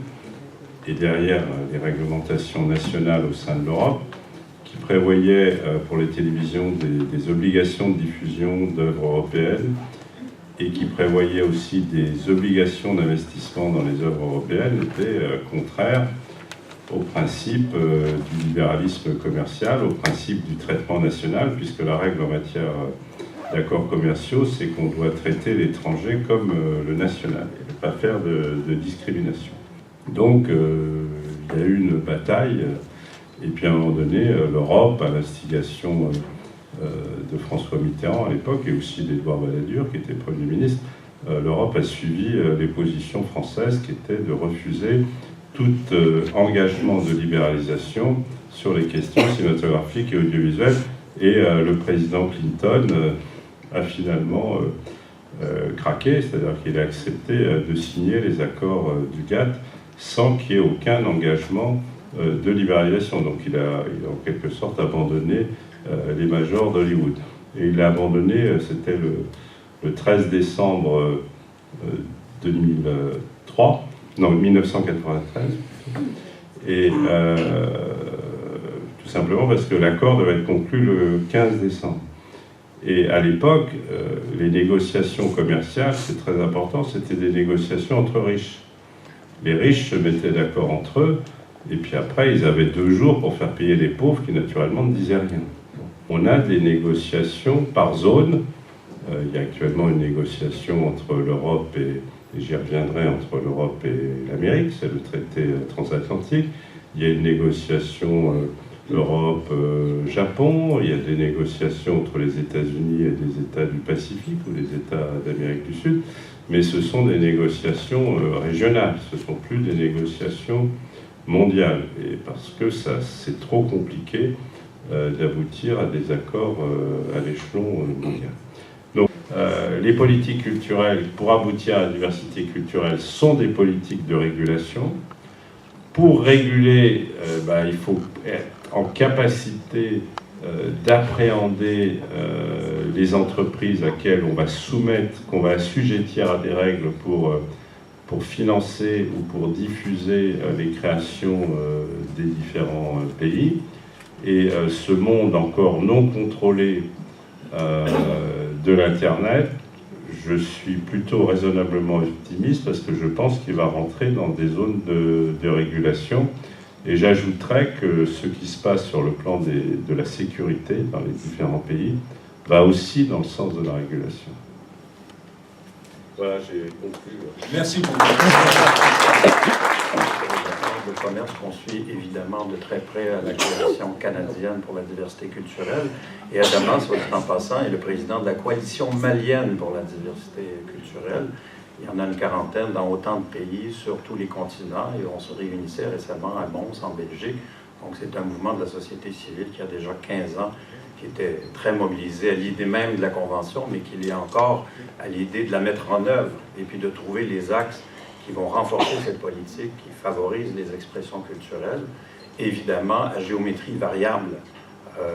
et derrière les réglementations nationales au sein de l'Europe, qui prévoyaient pour les télévisions des obligations de diffusion d'œuvres européennes et qui prévoyaient aussi des obligations d'investissement dans les œuvres européennes, étaient contraires au principe du libéralisme commercial, au principe du traitement national, puisque la règle en matière d'accords commerciaux, c'est qu'on doit traiter l'étranger comme le national et ne pas faire de discrimination. Donc, il y a eu une bataille, et puis à un moment donné, l'Europe, à l'instigation de François Mitterrand à l'époque, et aussi d'Édouard Balladur, qui était Premier ministre, l'Europe a suivi les positions françaises qui étaient de refuser tout engagement de libéralisation sur les questions cinématographiques et audiovisuelles. Et le président Clinton a finalement craqué, c'est-à-dire qu'il a accepté de signer les accords du GATT sans qu'il y ait aucun engagement de libéralisation. Donc il a en quelque sorte abandonné les majors d'Hollywood. Et il a abandonné, c'était le 13 décembre 2003, non, 1993, et tout simplement parce que l'accord devait être conclu le 15 décembre. Et à l'époque, les négociations commerciales, c'est très important, c'était des négociations entre riches. Les riches se mettaient d'accord entre eux, et puis après, ils avaient 2 jours pour faire payer les pauvres qui, naturellement, ne disaient rien. On a des négociations par zone. Il y a actuellement une négociation entre l'Europe et j'y reviendrai, entre l'Europe et l'Amérique, c'est le traité transatlantique. Il y a une négociation Europe-Japon, il y a des négociations entre les États-Unis et des États du Pacifique ou les États d'Amérique du Sud, mais ce sont des négociations régionales, ce ne sont plus des négociations mondiales, et parce que c'est trop compliqué d'aboutir à des accords à l'échelon mondial. Donc, les politiques culturelles, pour aboutir à la diversité culturelle, sont des politiques de régulation. Pour réguler, il faut être en capacité d'appréhender les entreprises auxquelles on va soumettre, qu'on va assujettir à des règles pour financer ou pour diffuser les créations des différents pays. Et ce monde encore non contrôlé de l'Internet, je suis plutôt raisonnablement optimiste parce que je pense qu'il va rentrer dans des zones de régulation. Et j'ajouterais que ce qui se passe sur le plan de la sécurité dans les différents pays va aussi dans le sens de la régulation. Voilà, j'ai conclu. Merci beaucoup. Le commerce qu'on suit évidemment de très près à la Coalition canadienne pour la diversité culturelle. Et Adama, soit dit en passant, est le président de la Coalition malienne pour la diversité culturelle. Il y en a une quarantaine dans autant de pays sur tous les continents et on se réunissait récemment à Mons, en Belgique. Donc c'est un mouvement de la société civile qui a déjà 15 ans, qui était très mobilisé à l'idée même de la Convention, mais qui est encore à l'idée de la mettre en œuvre et puis de trouver les axes qui vont renforcer cette politique, qui favorise les expressions culturelles. Évidemment, à géométrie variable,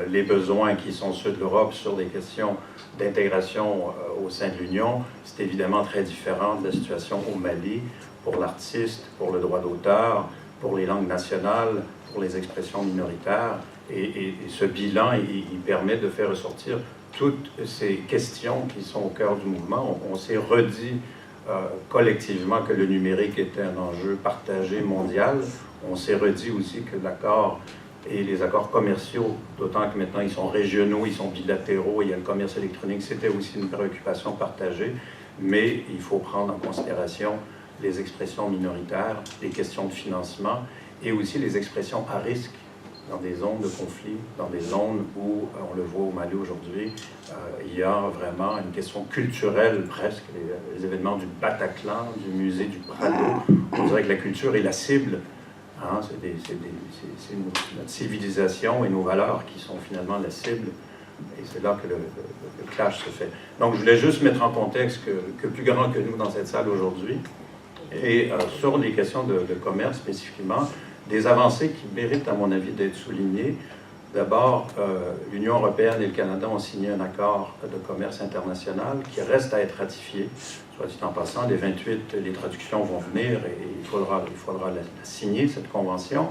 les besoins qui sont ceux de l'Europe sur des questions d'intégration au sein de l'Union, c'est évidemment très différent de la situation au Mali pour l'artiste, pour le droit d'auteur, pour les langues nationales, pour les expressions minoritaires. Et ce bilan, il permet de faire ressortir toutes ces questions qui sont au cœur du mouvement. On s'est redit collectivement que le numérique était un enjeu partagé mondial. On s'est redit aussi que l'accord et les accords commerciaux, d'autant que maintenant ils sont régionaux, ils sont bilatéraux, il y a le commerce électronique, c'était aussi une préoccupation partagée, mais il faut prendre en considération les expressions minoritaires, les questions de financement et aussi les expressions à risque dans des zones de conflit, dans des zones où, on le voit au Mali aujourd'hui, il y a vraiment une question culturelle presque, les événements du Bataclan, du musée du Prado, on dirait que la culture est la cible. Hein, c'est notre civilisation et nos valeurs qui sont finalement la cible, et c'est là que le clash se fait. Donc je voulais juste mettre en contexte que plus grand que nous dans cette salle aujourd'hui, et sur les questions de commerce spécifiquement, des avancées qui méritent à mon avis d'être soulignées. D'abord, l'Union européenne et le Canada ont signé un accord de commerce international qui reste à être ratifié. Soit dit en passant, les 28, les traductions vont venir et il faudra la signer, cette convention,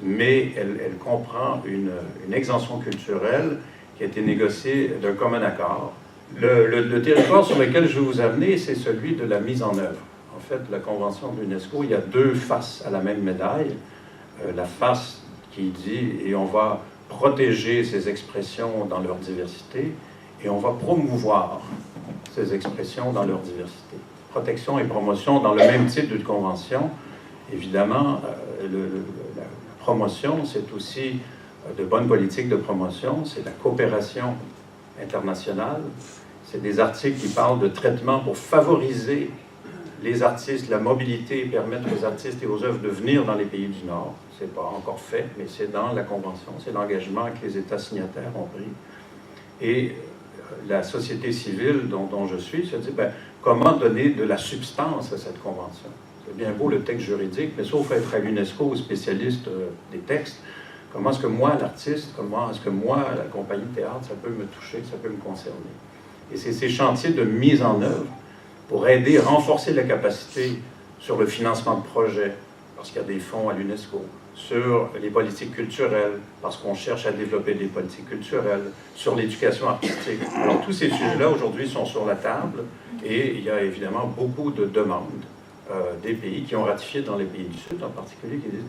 mais elle comprend une exemption culturelle qui a été négociée d'un commun accord. Le territoire sur lequel je vais vous amener, c'est celui de la mise en œuvre. En fait, la convention de l'UNESCO, il y a deux faces à la même médaille. La face qui dit « et on va protéger ces expressions dans leur diversité et on va promouvoir ces expressions dans leur diversité ». Protection et promotion dans le même type de convention. Évidemment, la promotion, c'est aussi de bonnes politiques de promotion, c'est la coopération internationale, c'est des articles qui parlent de traitement pour favoriser les artistes, la mobilité, permettre aux artistes et aux œuvres de venir dans les pays du Nord. Ce n'est pas encore fait, mais c'est dans la Convention, c'est l'engagement que les États signataires ont pris. Et la société civile dont je suis se dit, comment donner de la substance à cette Convention? C'est bien beau le texte juridique, mais sauf être à l'UNESCO, spécialiste des textes, comment est-ce que moi, l'artiste, comment est-ce que moi, la compagnie de théâtre, ça peut me toucher, ça peut me concerner? Et c'est ces chantiers de mise en œuvre pour aider, renforcer la capacité sur le financement de projets, parce qu'il y a des fonds à l'UNESCO, sur les politiques culturelles, parce qu'on cherche à développer des politiques culturelles, sur l'éducation artistique. Alors tous ces sujets-là, aujourd'hui, sont sur la table, et il y a évidemment beaucoup de demandes des pays qui ont ratifié dans les pays du Sud, en particulier, qui disent,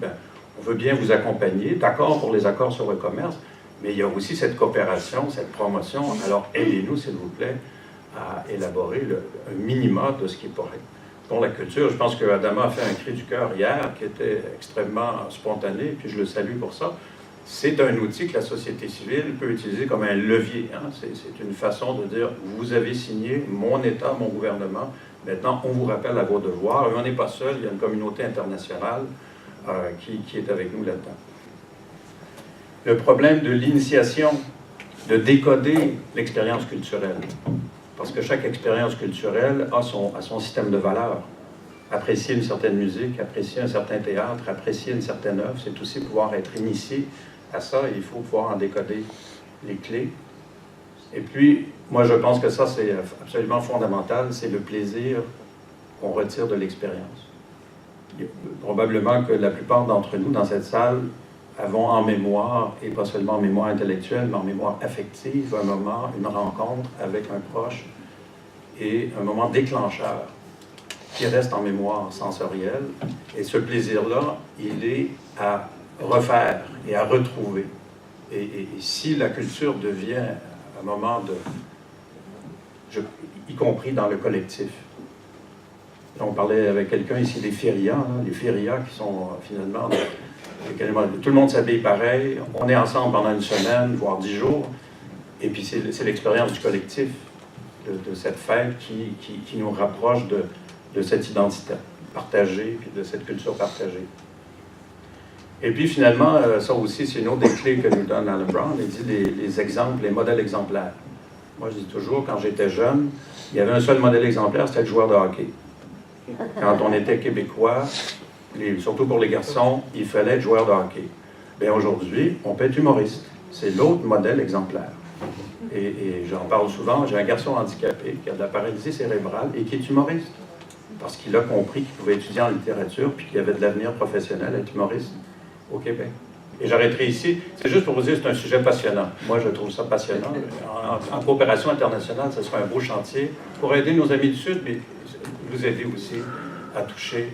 on veut bien vous accompagner, d'accord pour les accords sur le commerce, mais il y a aussi cette coopération, cette promotion, alors aidez-nous, s'il vous plaît, à élaborer un minimum de ce qui est correct. Pour la culture, je pense que Adama a fait un cri du cœur hier qui était extrêmement spontané, puis je le salue pour ça. C'est un outil que la société civile peut utiliser comme un levier. Hein. C'est une façon de dire, vous avez signé, mon État, mon gouvernement, maintenant on vous rappelle à vos devoirs, et on n'est pas seul, il y a une communauté internationale qui est avec nous là-dedans. Le problème de l'initiation, de décoder l'expérience culturelle. Parce que chaque expérience culturelle a son système de valeurs. Apprécier une certaine musique, apprécier un certain théâtre, apprécier une certaine œuvre, c'est aussi pouvoir être initié à ça, et il faut pouvoir en décoder les clés. Et puis, moi je pense que ça c'est absolument fondamental, c'est le plaisir qu'on retire de l'expérience. Probablement que la plupart d'entre nous dans cette salle avons en mémoire, et pas seulement en mémoire intellectuelle, mais en mémoire affective, un moment, une rencontre avec un proche, et un moment déclencheur qui reste en mémoire sensorielle. Et ce plaisir-là, il est à refaire et à retrouver. Et si la culture devient un moment y compris dans le collectif. On parlait avec quelqu'un ici des férias, hein, les férias qui sont finalement... Tout le monde s'habille pareil, on est ensemble pendant une semaine, voire 10 jours, et puis c'est l'expérience du collectif, de cette fête qui nous rapproche de cette identité partagée, puis de cette culture partagée. Et puis finalement, ça aussi, c'est une autre des clés que nous donne Alan Brown. Il dit les exemples, les modèles exemplaires. Moi, je dis toujours, quand j'étais jeune, il y avait un seul modèle exemplaire, c'était le joueur de hockey. Quand on était québécois, surtout pour les garçons, il fallait être joueur de hockey. Bien aujourd'hui, on peut être humoriste. C'est l'autre modèle exemplaire. Et j'en parle souvent, j'ai un garçon handicapé qui a de la paralysie cérébrale et qui est humoriste. Parce qu'il a compris qu'il pouvait étudier en littérature puis qu'il y avait de l'avenir professionnel à être humoriste au Québec. Et j'arrêterai ici. C'est juste pour vous dire que c'est un sujet passionnant. Moi, je trouve ça passionnant. En coopération internationale, ce sera un beau chantier pour aider nos amis du Sud, mais vous aider aussi à toucher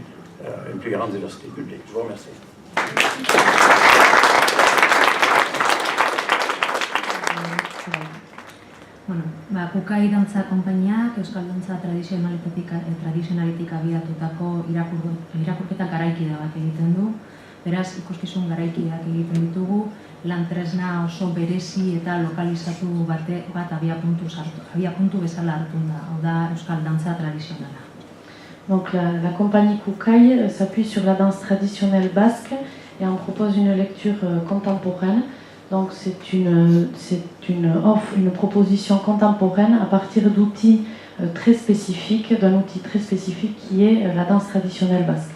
une plus grande diversité publique. Je vous remercie. Bueno, Kukai Dantza Konpainiak Euskal Dantza tradizionaletik abiatutako irakurketa garaikide bat egiten du. Beraz, ikuskizun garaikideak egiten ditugu, lan tresna oso berezi eta lokalizatu bat abiapuntu bezala hartun da, hau da Euskal Dantza tradizionala. Donc la compagnie Kukai s'appuie sur la danse traditionnelle basque et en propose une lecture contemporaine. Donc c'est une proposition contemporaine à partir d'outils très spécifiques, d'un outil très spécifique qui est la danse traditionnelle basque.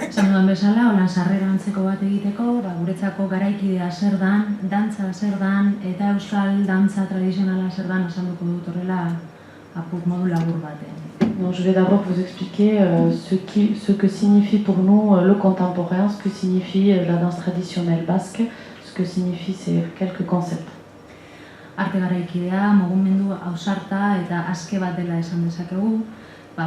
Esan dudan bezala, holan sarrera antzeko bat egiteko, guretzako garaikidea zer dan, dantza zer dan, eta euskal dantza tradizionala zer dan, esanduko dut horrela apur modu labur batean. Donc, je vais d'abord vous expliquer ce que signifie pour nous le contemporain, ce que signifie la danse traditionnelle basque, ce que signifient ces quelques concepts. Arte garaikidea, mugimendu ausarta eta aske bat dela esan dezakegu,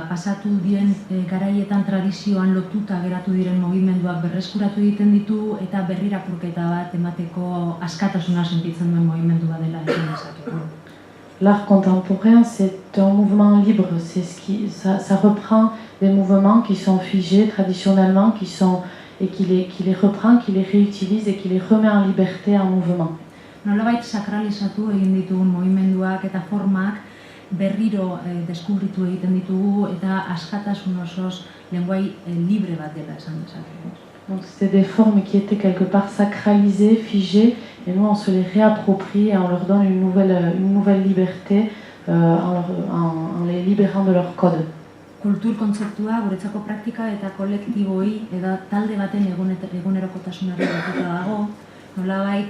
pasatu diren garaietan tradizioan lotuta geratu diren mugimenduak berreskuratu egiten ditu eta berrirakurketa bat emateko askatasuna sentitzen duen mugimendu bat dela esan dezakegu. L'art contemporain, c'est un mouvement libre. Ça reprend des mouvements qui sont figés traditionnellement, et qui les reprend, qui les réutilise et qui les remet en liberté en mouvement. Nolabait sakralizatu egin ditugun mugimenduak eta formak berriro deskubritu egiten ditugu eta askatasun osoz lenguai libre bat dela esan dezakegu. Donc c'était des formes qui étaient quelque part sacralisées, figées, et nous on se les réapproprie et on leur donne une nouvelle liberté en les libérant de leur code. Kultur kontzeptua guretzako praktika eta kolektiboi eta talde baten egunerokotasunari lotuta dago, nolabait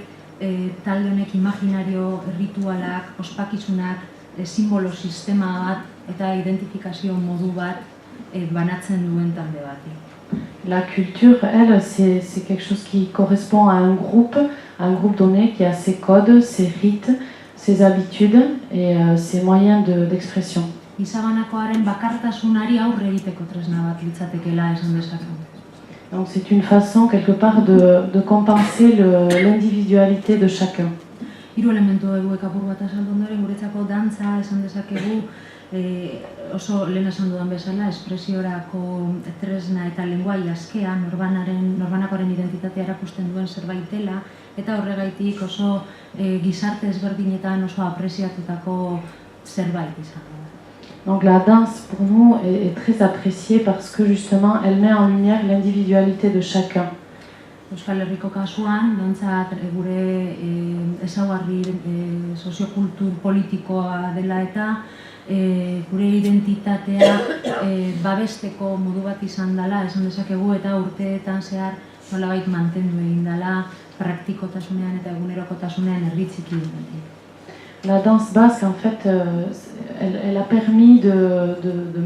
talde honek imaginario, ritualak, ospakizunak, simbolo sistema bat eta identifikazio modu bat banatzen duen talde bati. La culture, elle, c'est quelque chose qui correspond à un groupe donné qui a ses codes, ses rites, ses habitudes et ses moyens d'expression. Izabanakoaren bakartasunari aurre egiteko tresna bat litzatekeela esan dezakegu. Donc c'est une façon quelque part de compenser l'individualité de chacun. Hiru elementu hauek apur bat azaldu ondoren guretzako dantza esan dezakegu oso lehen esan dudan bezala espresiorako tresna eta lenguai askea norbanakoaren identitatea erakusten duen zerbait dela eta horregaitik oso gizarte ezberdinetan oso apreziatutako zerbait izan da. Donc la danse pour nous est très appréciée parce que justement elle met en lumière l'individualité de chacun. Euskal Herriko kasuan, dantza gure ezaugarri soziokultur politikoa dela eta gure identitatea babesteko modu bat izan dela, esan dezakegu eta urteetan zehar nolabait mantendu egin dela praktikotasunean eta egunerokotasunean erritziki dut. La danse basque, en fait, elle a permis de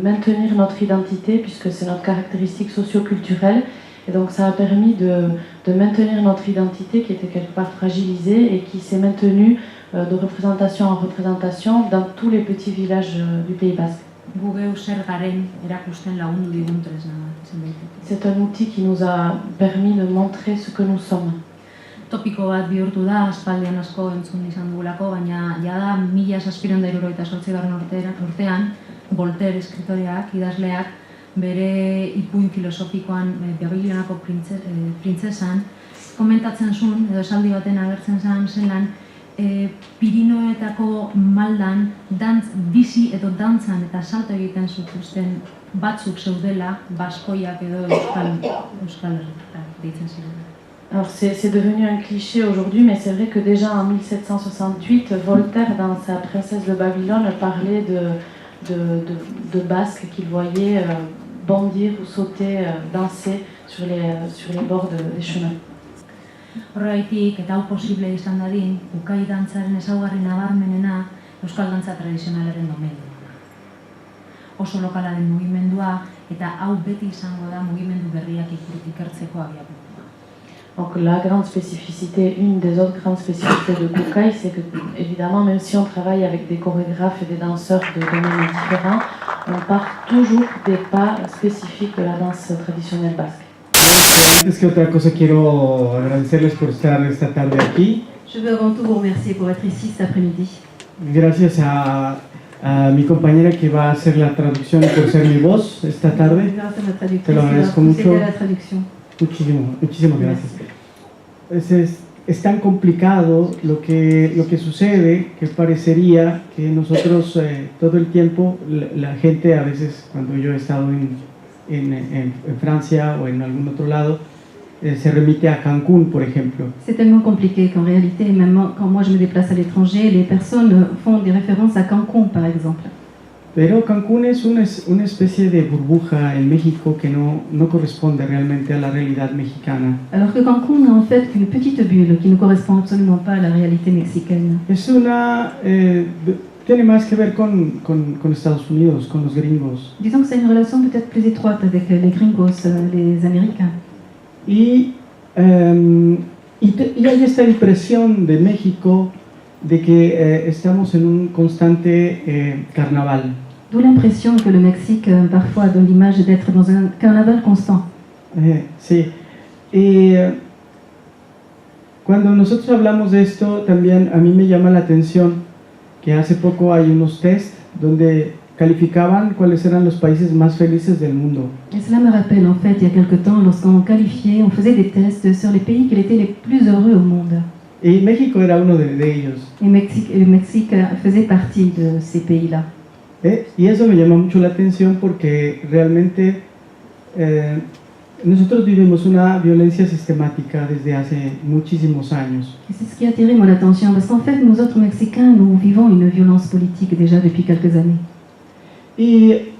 maintenir notre identité puisque c'est notre caractéristique socio-culturelle. Et donc ça a permis de maintenir notre identité qui était quelque part fragilisée et qui s'est maintenue de représentation en représentation dans tous les petits villages du Pays Basque. C'est un outil qui nous a permis de montrer ce que nous sommes. Topiko bat bihurtu da, aspaldian asko entzun izan dugulako, baina jada 1778. urtean, Voltaire eskritoreak, idazleak, bere ipuin filosofikoan Babilonako printzesan, komentatzen zuen, edo esaldi baten agertzen zelan, Pirinoetako maldan bizi edo dantzan eta salto egiten zituzten batzuk zeudela, baskoiak edo euskal deitzen ziren. Alors c'est devenu un cliché aujourd'hui, mais c'est vrai que déjà en 1768, Voltaire, dans sa Princesse de Babylone, parlait de Basques qu'il voyait bondir ou sauter, danser sur les bords des chemins. Horregatik, eta hau posible izan dadin, ukai dantzaren ezaugarri nabarmenena euskal dantza tradizionalaren domeinua. Oso lokala den mugimendua, eta hau beti izango da mugimendu berriak ikertzeko abiapuntua. Donc la grande spécificité, une des autres grandes spécificités de Kukai, c'est que évidemment, même si on travaille avec des chorégraphes et des danseurs de domaines différents, on part toujours des pas spécifiques de la danse traditionnelle basque. Antes que otra cosa quiero agradecerles por estar esta tarde aquí. Je veux avant tout vous remercier pour être ici cet après-midi. Gracias a mi compañera que va a hacer la traducción y por ser mi voz esta tarde. Te lo agradezco mucho. Muchísimas gracias. Es tan complicado lo que sucede que parecería que nosotros todo el tiempo, la gente a veces cuando yo he estado en Francia o en algún otro lado, se remite a Cancún, por ejemplo. C'est tellement compliqué qu'en réalité, même quand moi je me déplace à l'étranger, les personnes font des références à Cancún, par exemple. Pero Cancún es una especie de burbuja en México que no corresponde realmente a la realidad mexicana. Alors que Cancún n'est en fait qu'une petite bulle qui ne correspond absolument pas à la réalité mexicaine. Tiene más que ver con Estados Unidos, con los gringos. Disons que c'est une relation peut-être plus étroite avec les gringos, les Américains. Y hay esta impresión de México de que estamos en un constante carnaval. D'où l'impression que le Mexique parfois donne l'image d'être dans un carnaval constant. Sí. Y cuando nosotros hablamos de esto, también a mí me llama la atención que hace poco hay unos test donde calificaban cuáles eran los países más felices del mundo. Et cela me rappelle en fait, il y a quelque temps, lorsqu'on qualifiait, on faisait des tests sur les pays qui étaient les plus heureux au monde. Y México era uno de ellos. Et le Mexique faisait partie de ces pays-là. Y eso me llama mucho la atención porque realmente nosotros vivimos una violencia sistemática desde hace muchísimos años. Et c'est ce qui a attiré mon attention, parce qu'en fait, nous autres Mexicains, nous vivons une violence politique déjà depuis quelques années. Y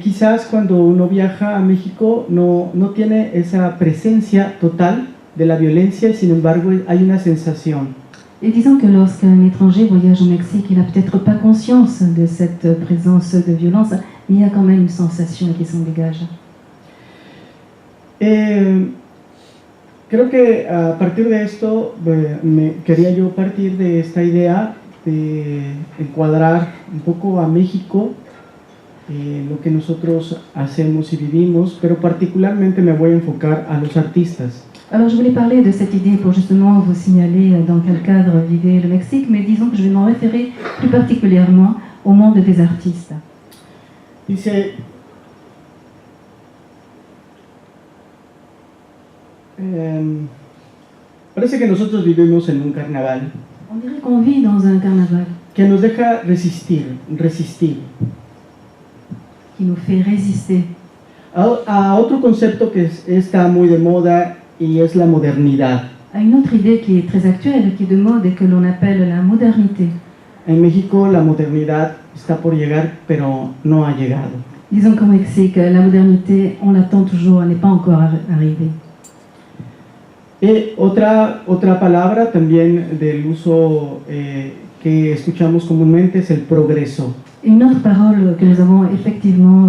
quizás cuando uno viaja a México no tiene esa presencia total de la violencia, sin embargo hay una sensación. Et disons que lorsqu'un étranger voyage au Mexique, il n'a peut-être pas conscience de cette présence de violence, mais il y a quand même une sensation qui s'en dégage. Creo que a partir de esto quería yo partir de esta idea de encuadrar un poco a México, lo que nosotros hacemos y vivimos, pero particularmente me voy a enfocar a los artistas. Alors je voulais parler de cette idée pour justement vous signaler dans quel cadre vivait le Mexique, mais disons que je vais m'en référer plus particulièrement au monde des artistes. Dice, parece que nosotros vivimos en un carnaval. On dirait qu'on vit dans un carnaval. Que nos deja resistir. Qui nous fait résister. A otro concepto que está muy de moda y es la modernidad. À une autre idée qui est très actuelle, qui est de mode et que l'on appelle la modernité. En México la modernidad está por llegar, pero no ha llegado. Disons qu'au Mexique, la modernité, on l'attend toujours, elle n'est pas encore arrivée. Y otra palabra también del uso que escuchamos comúnmente es el progreso. Une autre parole que nous avons effectivement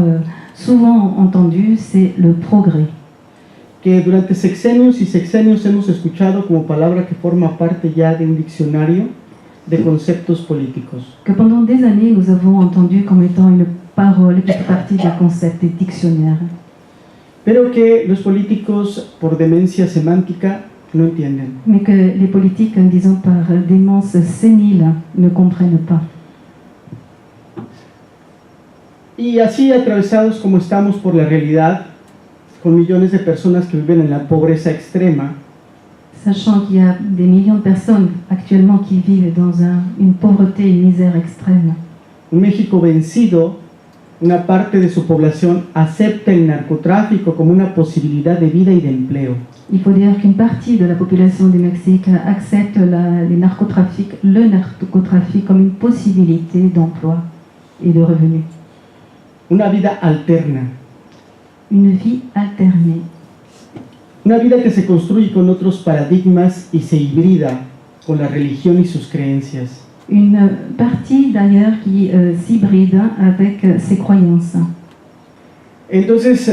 souvent entendue, c'est le progrès. Que durante sexenios y sexenios hemos escuchado como palabra que forma parte ya de un diccionario de conceptos políticos. Que pendant des années, nous avons entendu comme étant une parole qui fait partie des concepts des dictionnaires. Pero que los políticos, por demencia semántica, no entienden. Mais que les politiques, disons par démence sénile, ne comprennent pas. Y así atravesados como estamos por la realidad, con millones de personas que viven en la pobreza extrema, sachant qu'il y a des millions de personnes actuellement qui vivent dans une pauvreté et une misère extrême. Un México vencido, una parte de su población acepta el narcotráfico como una posibilidad de vida y de empleo. Il faut dire qu'une partie de la population du Mexique accepte le narcotrafic comme une possibilité d'emploi et de revenus. Una vida alterna. Une vie alternée. Una vida que se construye con otros paradigmas y se hibrida con la religión y sus creencias. Une partie d'ailleurs qui s'hybride avec ses croyances. Entonces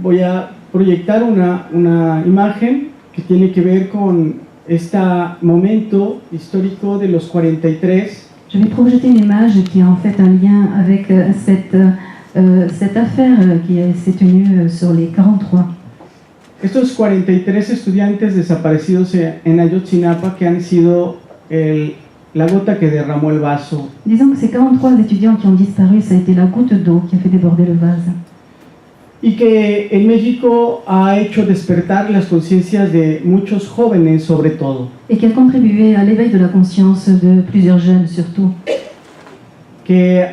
voy a proyectar una imagen que tiene que ver con este momento histórico de los 43. Je vais projeter une image qui a en fait un lien avec cette affaire qui s'est tenue sur les 43. Estos 43 estudiantes desaparecidos en Ayotzinapa que han sido la gota que derramó el vaso. Disons que ces 43 étudiants qui ont disparu, ça a été la goutte d'eau qui a fait déborder le vase. Y que en México ha hecho despertar las conciencias de muchos jóvenes sobre todo. Et qui a contribué à l'éveil de la conscience de plusieurs jeunes surtout. Que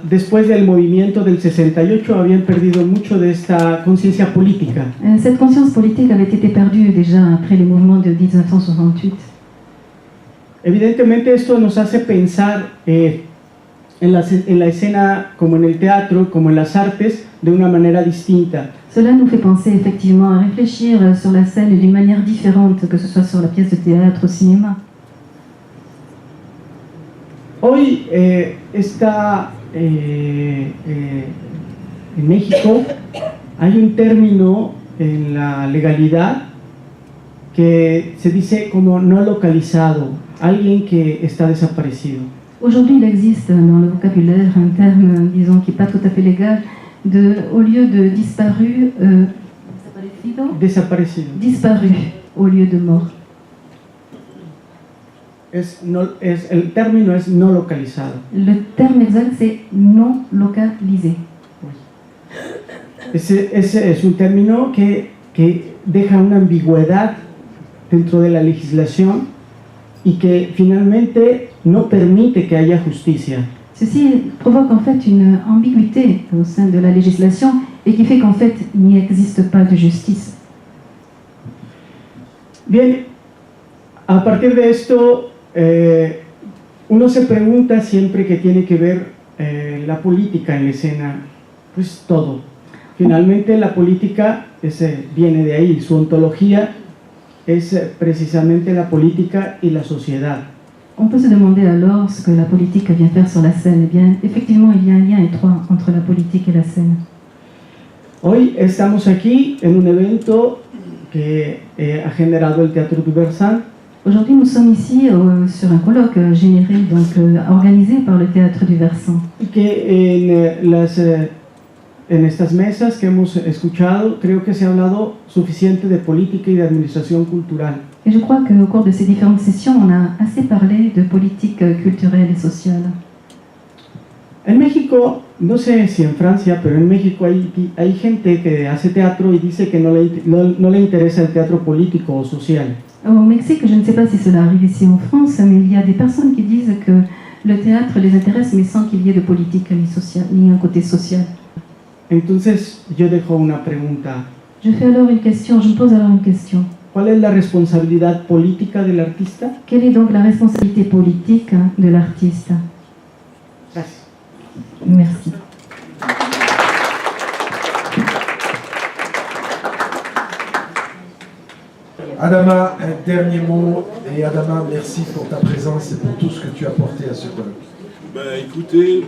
después del movimiento del 68 habían perdido mucho de esta conciencia política. Cette conscience politique avait été perdue déjà après les mouvements de 1968. Evidentemente esto nos hace pensar en la escena como en el teatro, como en las artes, de una manera distinta. Cela nous fait penser effectivement à réfléchir sur la scène d'une manière différente, que ce soit sur la pièce de théâtre, au cinéma. Hoy está en México, hay un término en la legalidad que se dice como no localizado, alguien que está desaparecido. Aujourd'hui, il existe dans le vocabulaire un terme, disons, qui n'est pas tout à fait légal, au lieu de disparu, disparu au lieu de mort. El término es no localizado. Le terme exact, c'est non localisé. Ese es un término que deja una ambigüedad dentro de la legislación y que finalmente no permite que haya justicia. Ceci provoque en fait une ambiguïté au sein de la législation et qui fait qu'en fait il n'y existe pas de justice. Bien, a partir de esto uno se pregunta siempre que tiene que ver la política en la escena, pues todo. Finalmente la política viene de ahí, su ontología es precisamente la política y la sociedad. On peut se demander alors ce que la politique vient faire sur la scène. Eh bien, effectivement, il y a un lien étroit entre la politique et la scène. Hoy estamos aquí en un evento que ha generado el Teatro du Versant. Aujourd'hui, nous sommes ici sur un colloque généré, organisé par le Théâtre du Versant. Y que en estas mesas que hemos escuchado, creo que se ha hablado suficiente de política y de administración cultural. Et je crois qu'au cours de ces différentes sessions, on a assez parlé de politique culturelle et sociale. En México, no sé si en Francia, pero en México hay gente que hace teatro y dice que no le interesa el teatro político o social. Au Mexique, je ne sais pas si cela arrive ici en France, mais il y a des personnes qui disent que le théâtre les intéresse, mais sans qu'il y ait de politique ni un côté social. Entonces, yo dejo una pregunta. Je me pose alors une question. ¿Cuál es la responsabilidad política del artista? Quelle est donc la responsabilité politique de l'artiste? Gracias. Merci. Adama, un dernier mot. Et Adama, merci pour ta présence et pour tout ce que tu as apporté à ce colloque. Écoutez,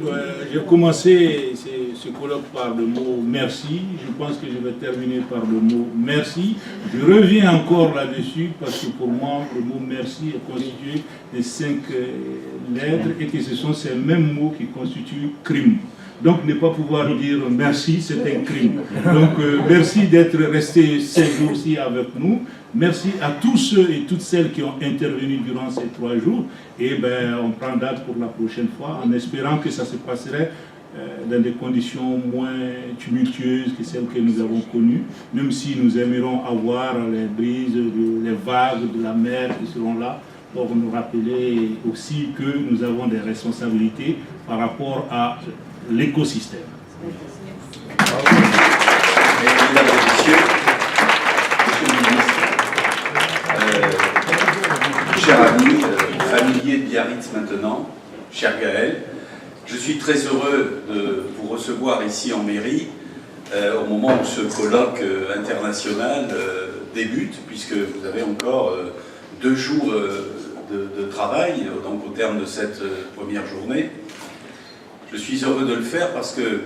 j'ai commencé ce colloque par le mot merci. Je pense que je vais terminer par le mot merci. Je reviens encore là-dessus parce que pour moi, le mot merci est constitué de 5 lettres et que ce sont ces mêmes mots qui constituent crime. Donc ne pas pouvoir dire merci, c'est un crime. Donc merci d'être resté ces jours-ci avec nous. Merci à tous ceux et toutes celles qui ont intervenu durant ces 3 jours. Et on prend date pour la prochaine fois en espérant que ça se passerait dans des conditions moins tumultueuses que celles que nous avons connues. Même si nous aimerions avoir les brises, les vagues de la mer qui seront là pour nous rappeler aussi que nous avons des responsabilités par rapport à l'écosystème. Mesdames et messieurs, monsieur le ministre, cher ami, familier de Biarritz maintenant, cher Gaël, je suis très heureux de vous recevoir ici en mairie au moment où ce colloque international débute, puisque vous avez encore 2 jours de travail, donc au terme de cette première journée. Je suis heureux de le faire parce que,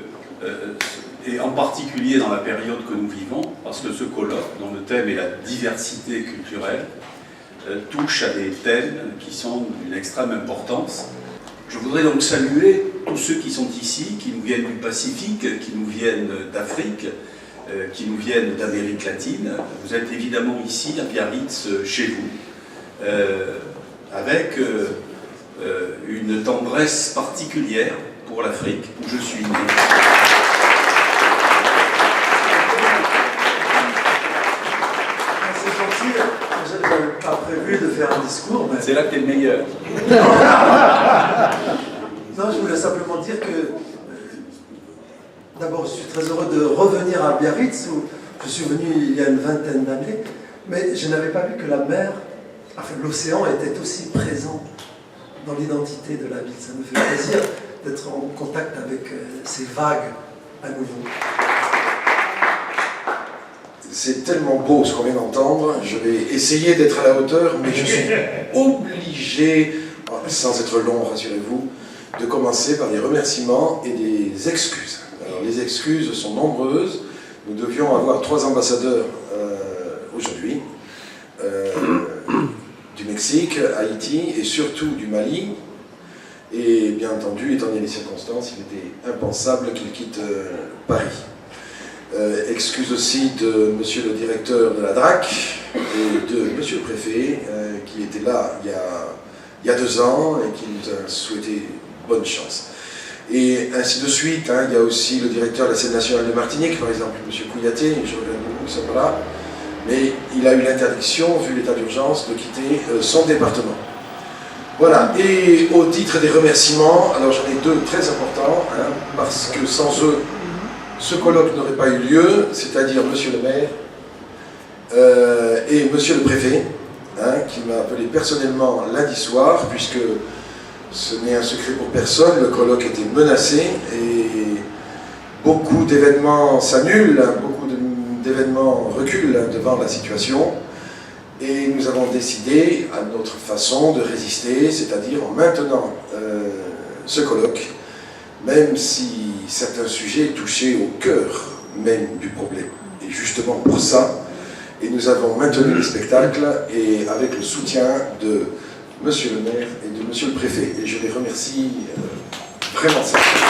et en particulier dans la période que nous vivons, parce que ce colloque, dont le thème est la diversité culturelle, touche à des thèmes qui sont d'une extrême importance. Je voudrais donc saluer tous ceux qui sont ici, qui nous viennent du Pacifique, qui nous viennent d'Afrique, qui nous viennent d'Amérique latine. Vous êtes évidemment ici, à Biarritz, chez vous, avec une tendresse particulière pour l'Afrique, où je suis né. C'est gentil, je n'avais pas prévu de faire un discours. Mais... C'est là que tu es le meilleur. Non, je voulais simplement dire que d'abord, je suis très heureux de revenir à Biarritz, où je suis venu il y a une vingtaine d'années, mais je n'avais pas vu que la mer, enfin l'océan, était aussi présent dans l'identité de la ville. Ça me fait plaisir d'être en contact avec ces vagues à nouveau. C'est tellement beau ce qu'on vient d'entendre. Je vais essayer d'être à la hauteur, mais je suis obligé, sans être long, rassurez-vous, de commencer par des remerciements et des excuses. Alors, les excuses sont nombreuses. Nous devions avoir 3 ambassadeurs aujourd'hui, du Mexique, Haïti et surtout du Mali. Et bien entendu, étant donné les circonstances, il était impensable qu'il quitte Paris. Excuse aussi de monsieur le directeur de la DRAC et de monsieur le préfet qui était là il y a 2 ans et qui nous a souhaité bonne chance. Et ainsi de suite, hein, il y a aussi le directeur de la scène nationale de Martinique, par exemple, monsieur Kouyaté, je reviens beaucoup, ça pas là, mais il a eu l'interdiction, vu l'état d'urgence, de quitter son département. Voilà, et au titre des remerciements, alors j'en ai 2 très importants, hein, parce que sans eux, ce colloque n'aurait pas eu lieu, c'est-à-dire monsieur le maire et monsieur le préfet, hein, qui m'a appelé personnellement lundi soir, puisque ce n'est un secret pour personne, le colloque était menacé et beaucoup d'événements s'annulent, beaucoup d'événements reculent devant la situation. Et nous avons décidé, à notre façon, de résister, c'est-à-dire en maintenant ce colloque, même si certains sujets touchaient au cœur même du problème. Et justement pour ça, et nous avons maintenu le spectacle, et avec le soutien de monsieur le maire et de monsieur le préfet. Et je les remercie vraiment sincèrement.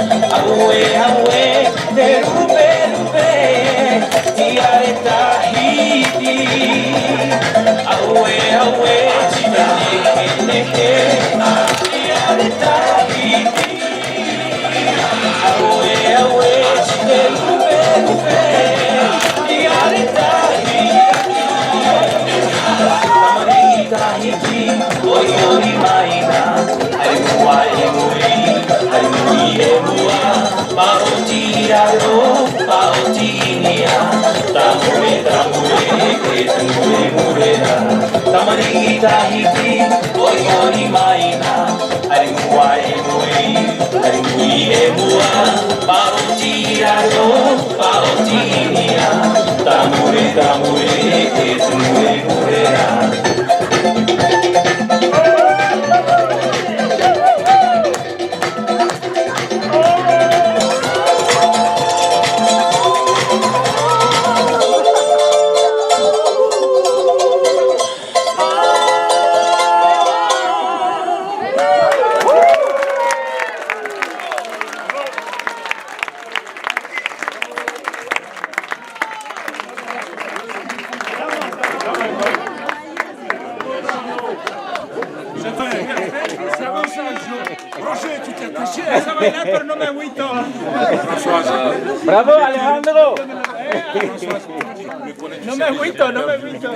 Awe, awe, te rupe, rupe, tiare Tahiti. Awe, awe, chita neke, neke, tiare Tahiti. Awe, awe, chita rupe, rupe, tiare Tahiti. Tamari Tahiti, oi, oi, maina, ai mua, ai mui, ai mui, e mua. Paotiraro, paotinia, tamure, tamure, que tamure, murera. Tamari Tahiti, oi, oi, maina, ai mua, e mui, ai mui, e mua. Paotiraro, paotinia, tamure, tamure, que tamure, murera. Bravo Alejandro. No me agüito, no me agüito.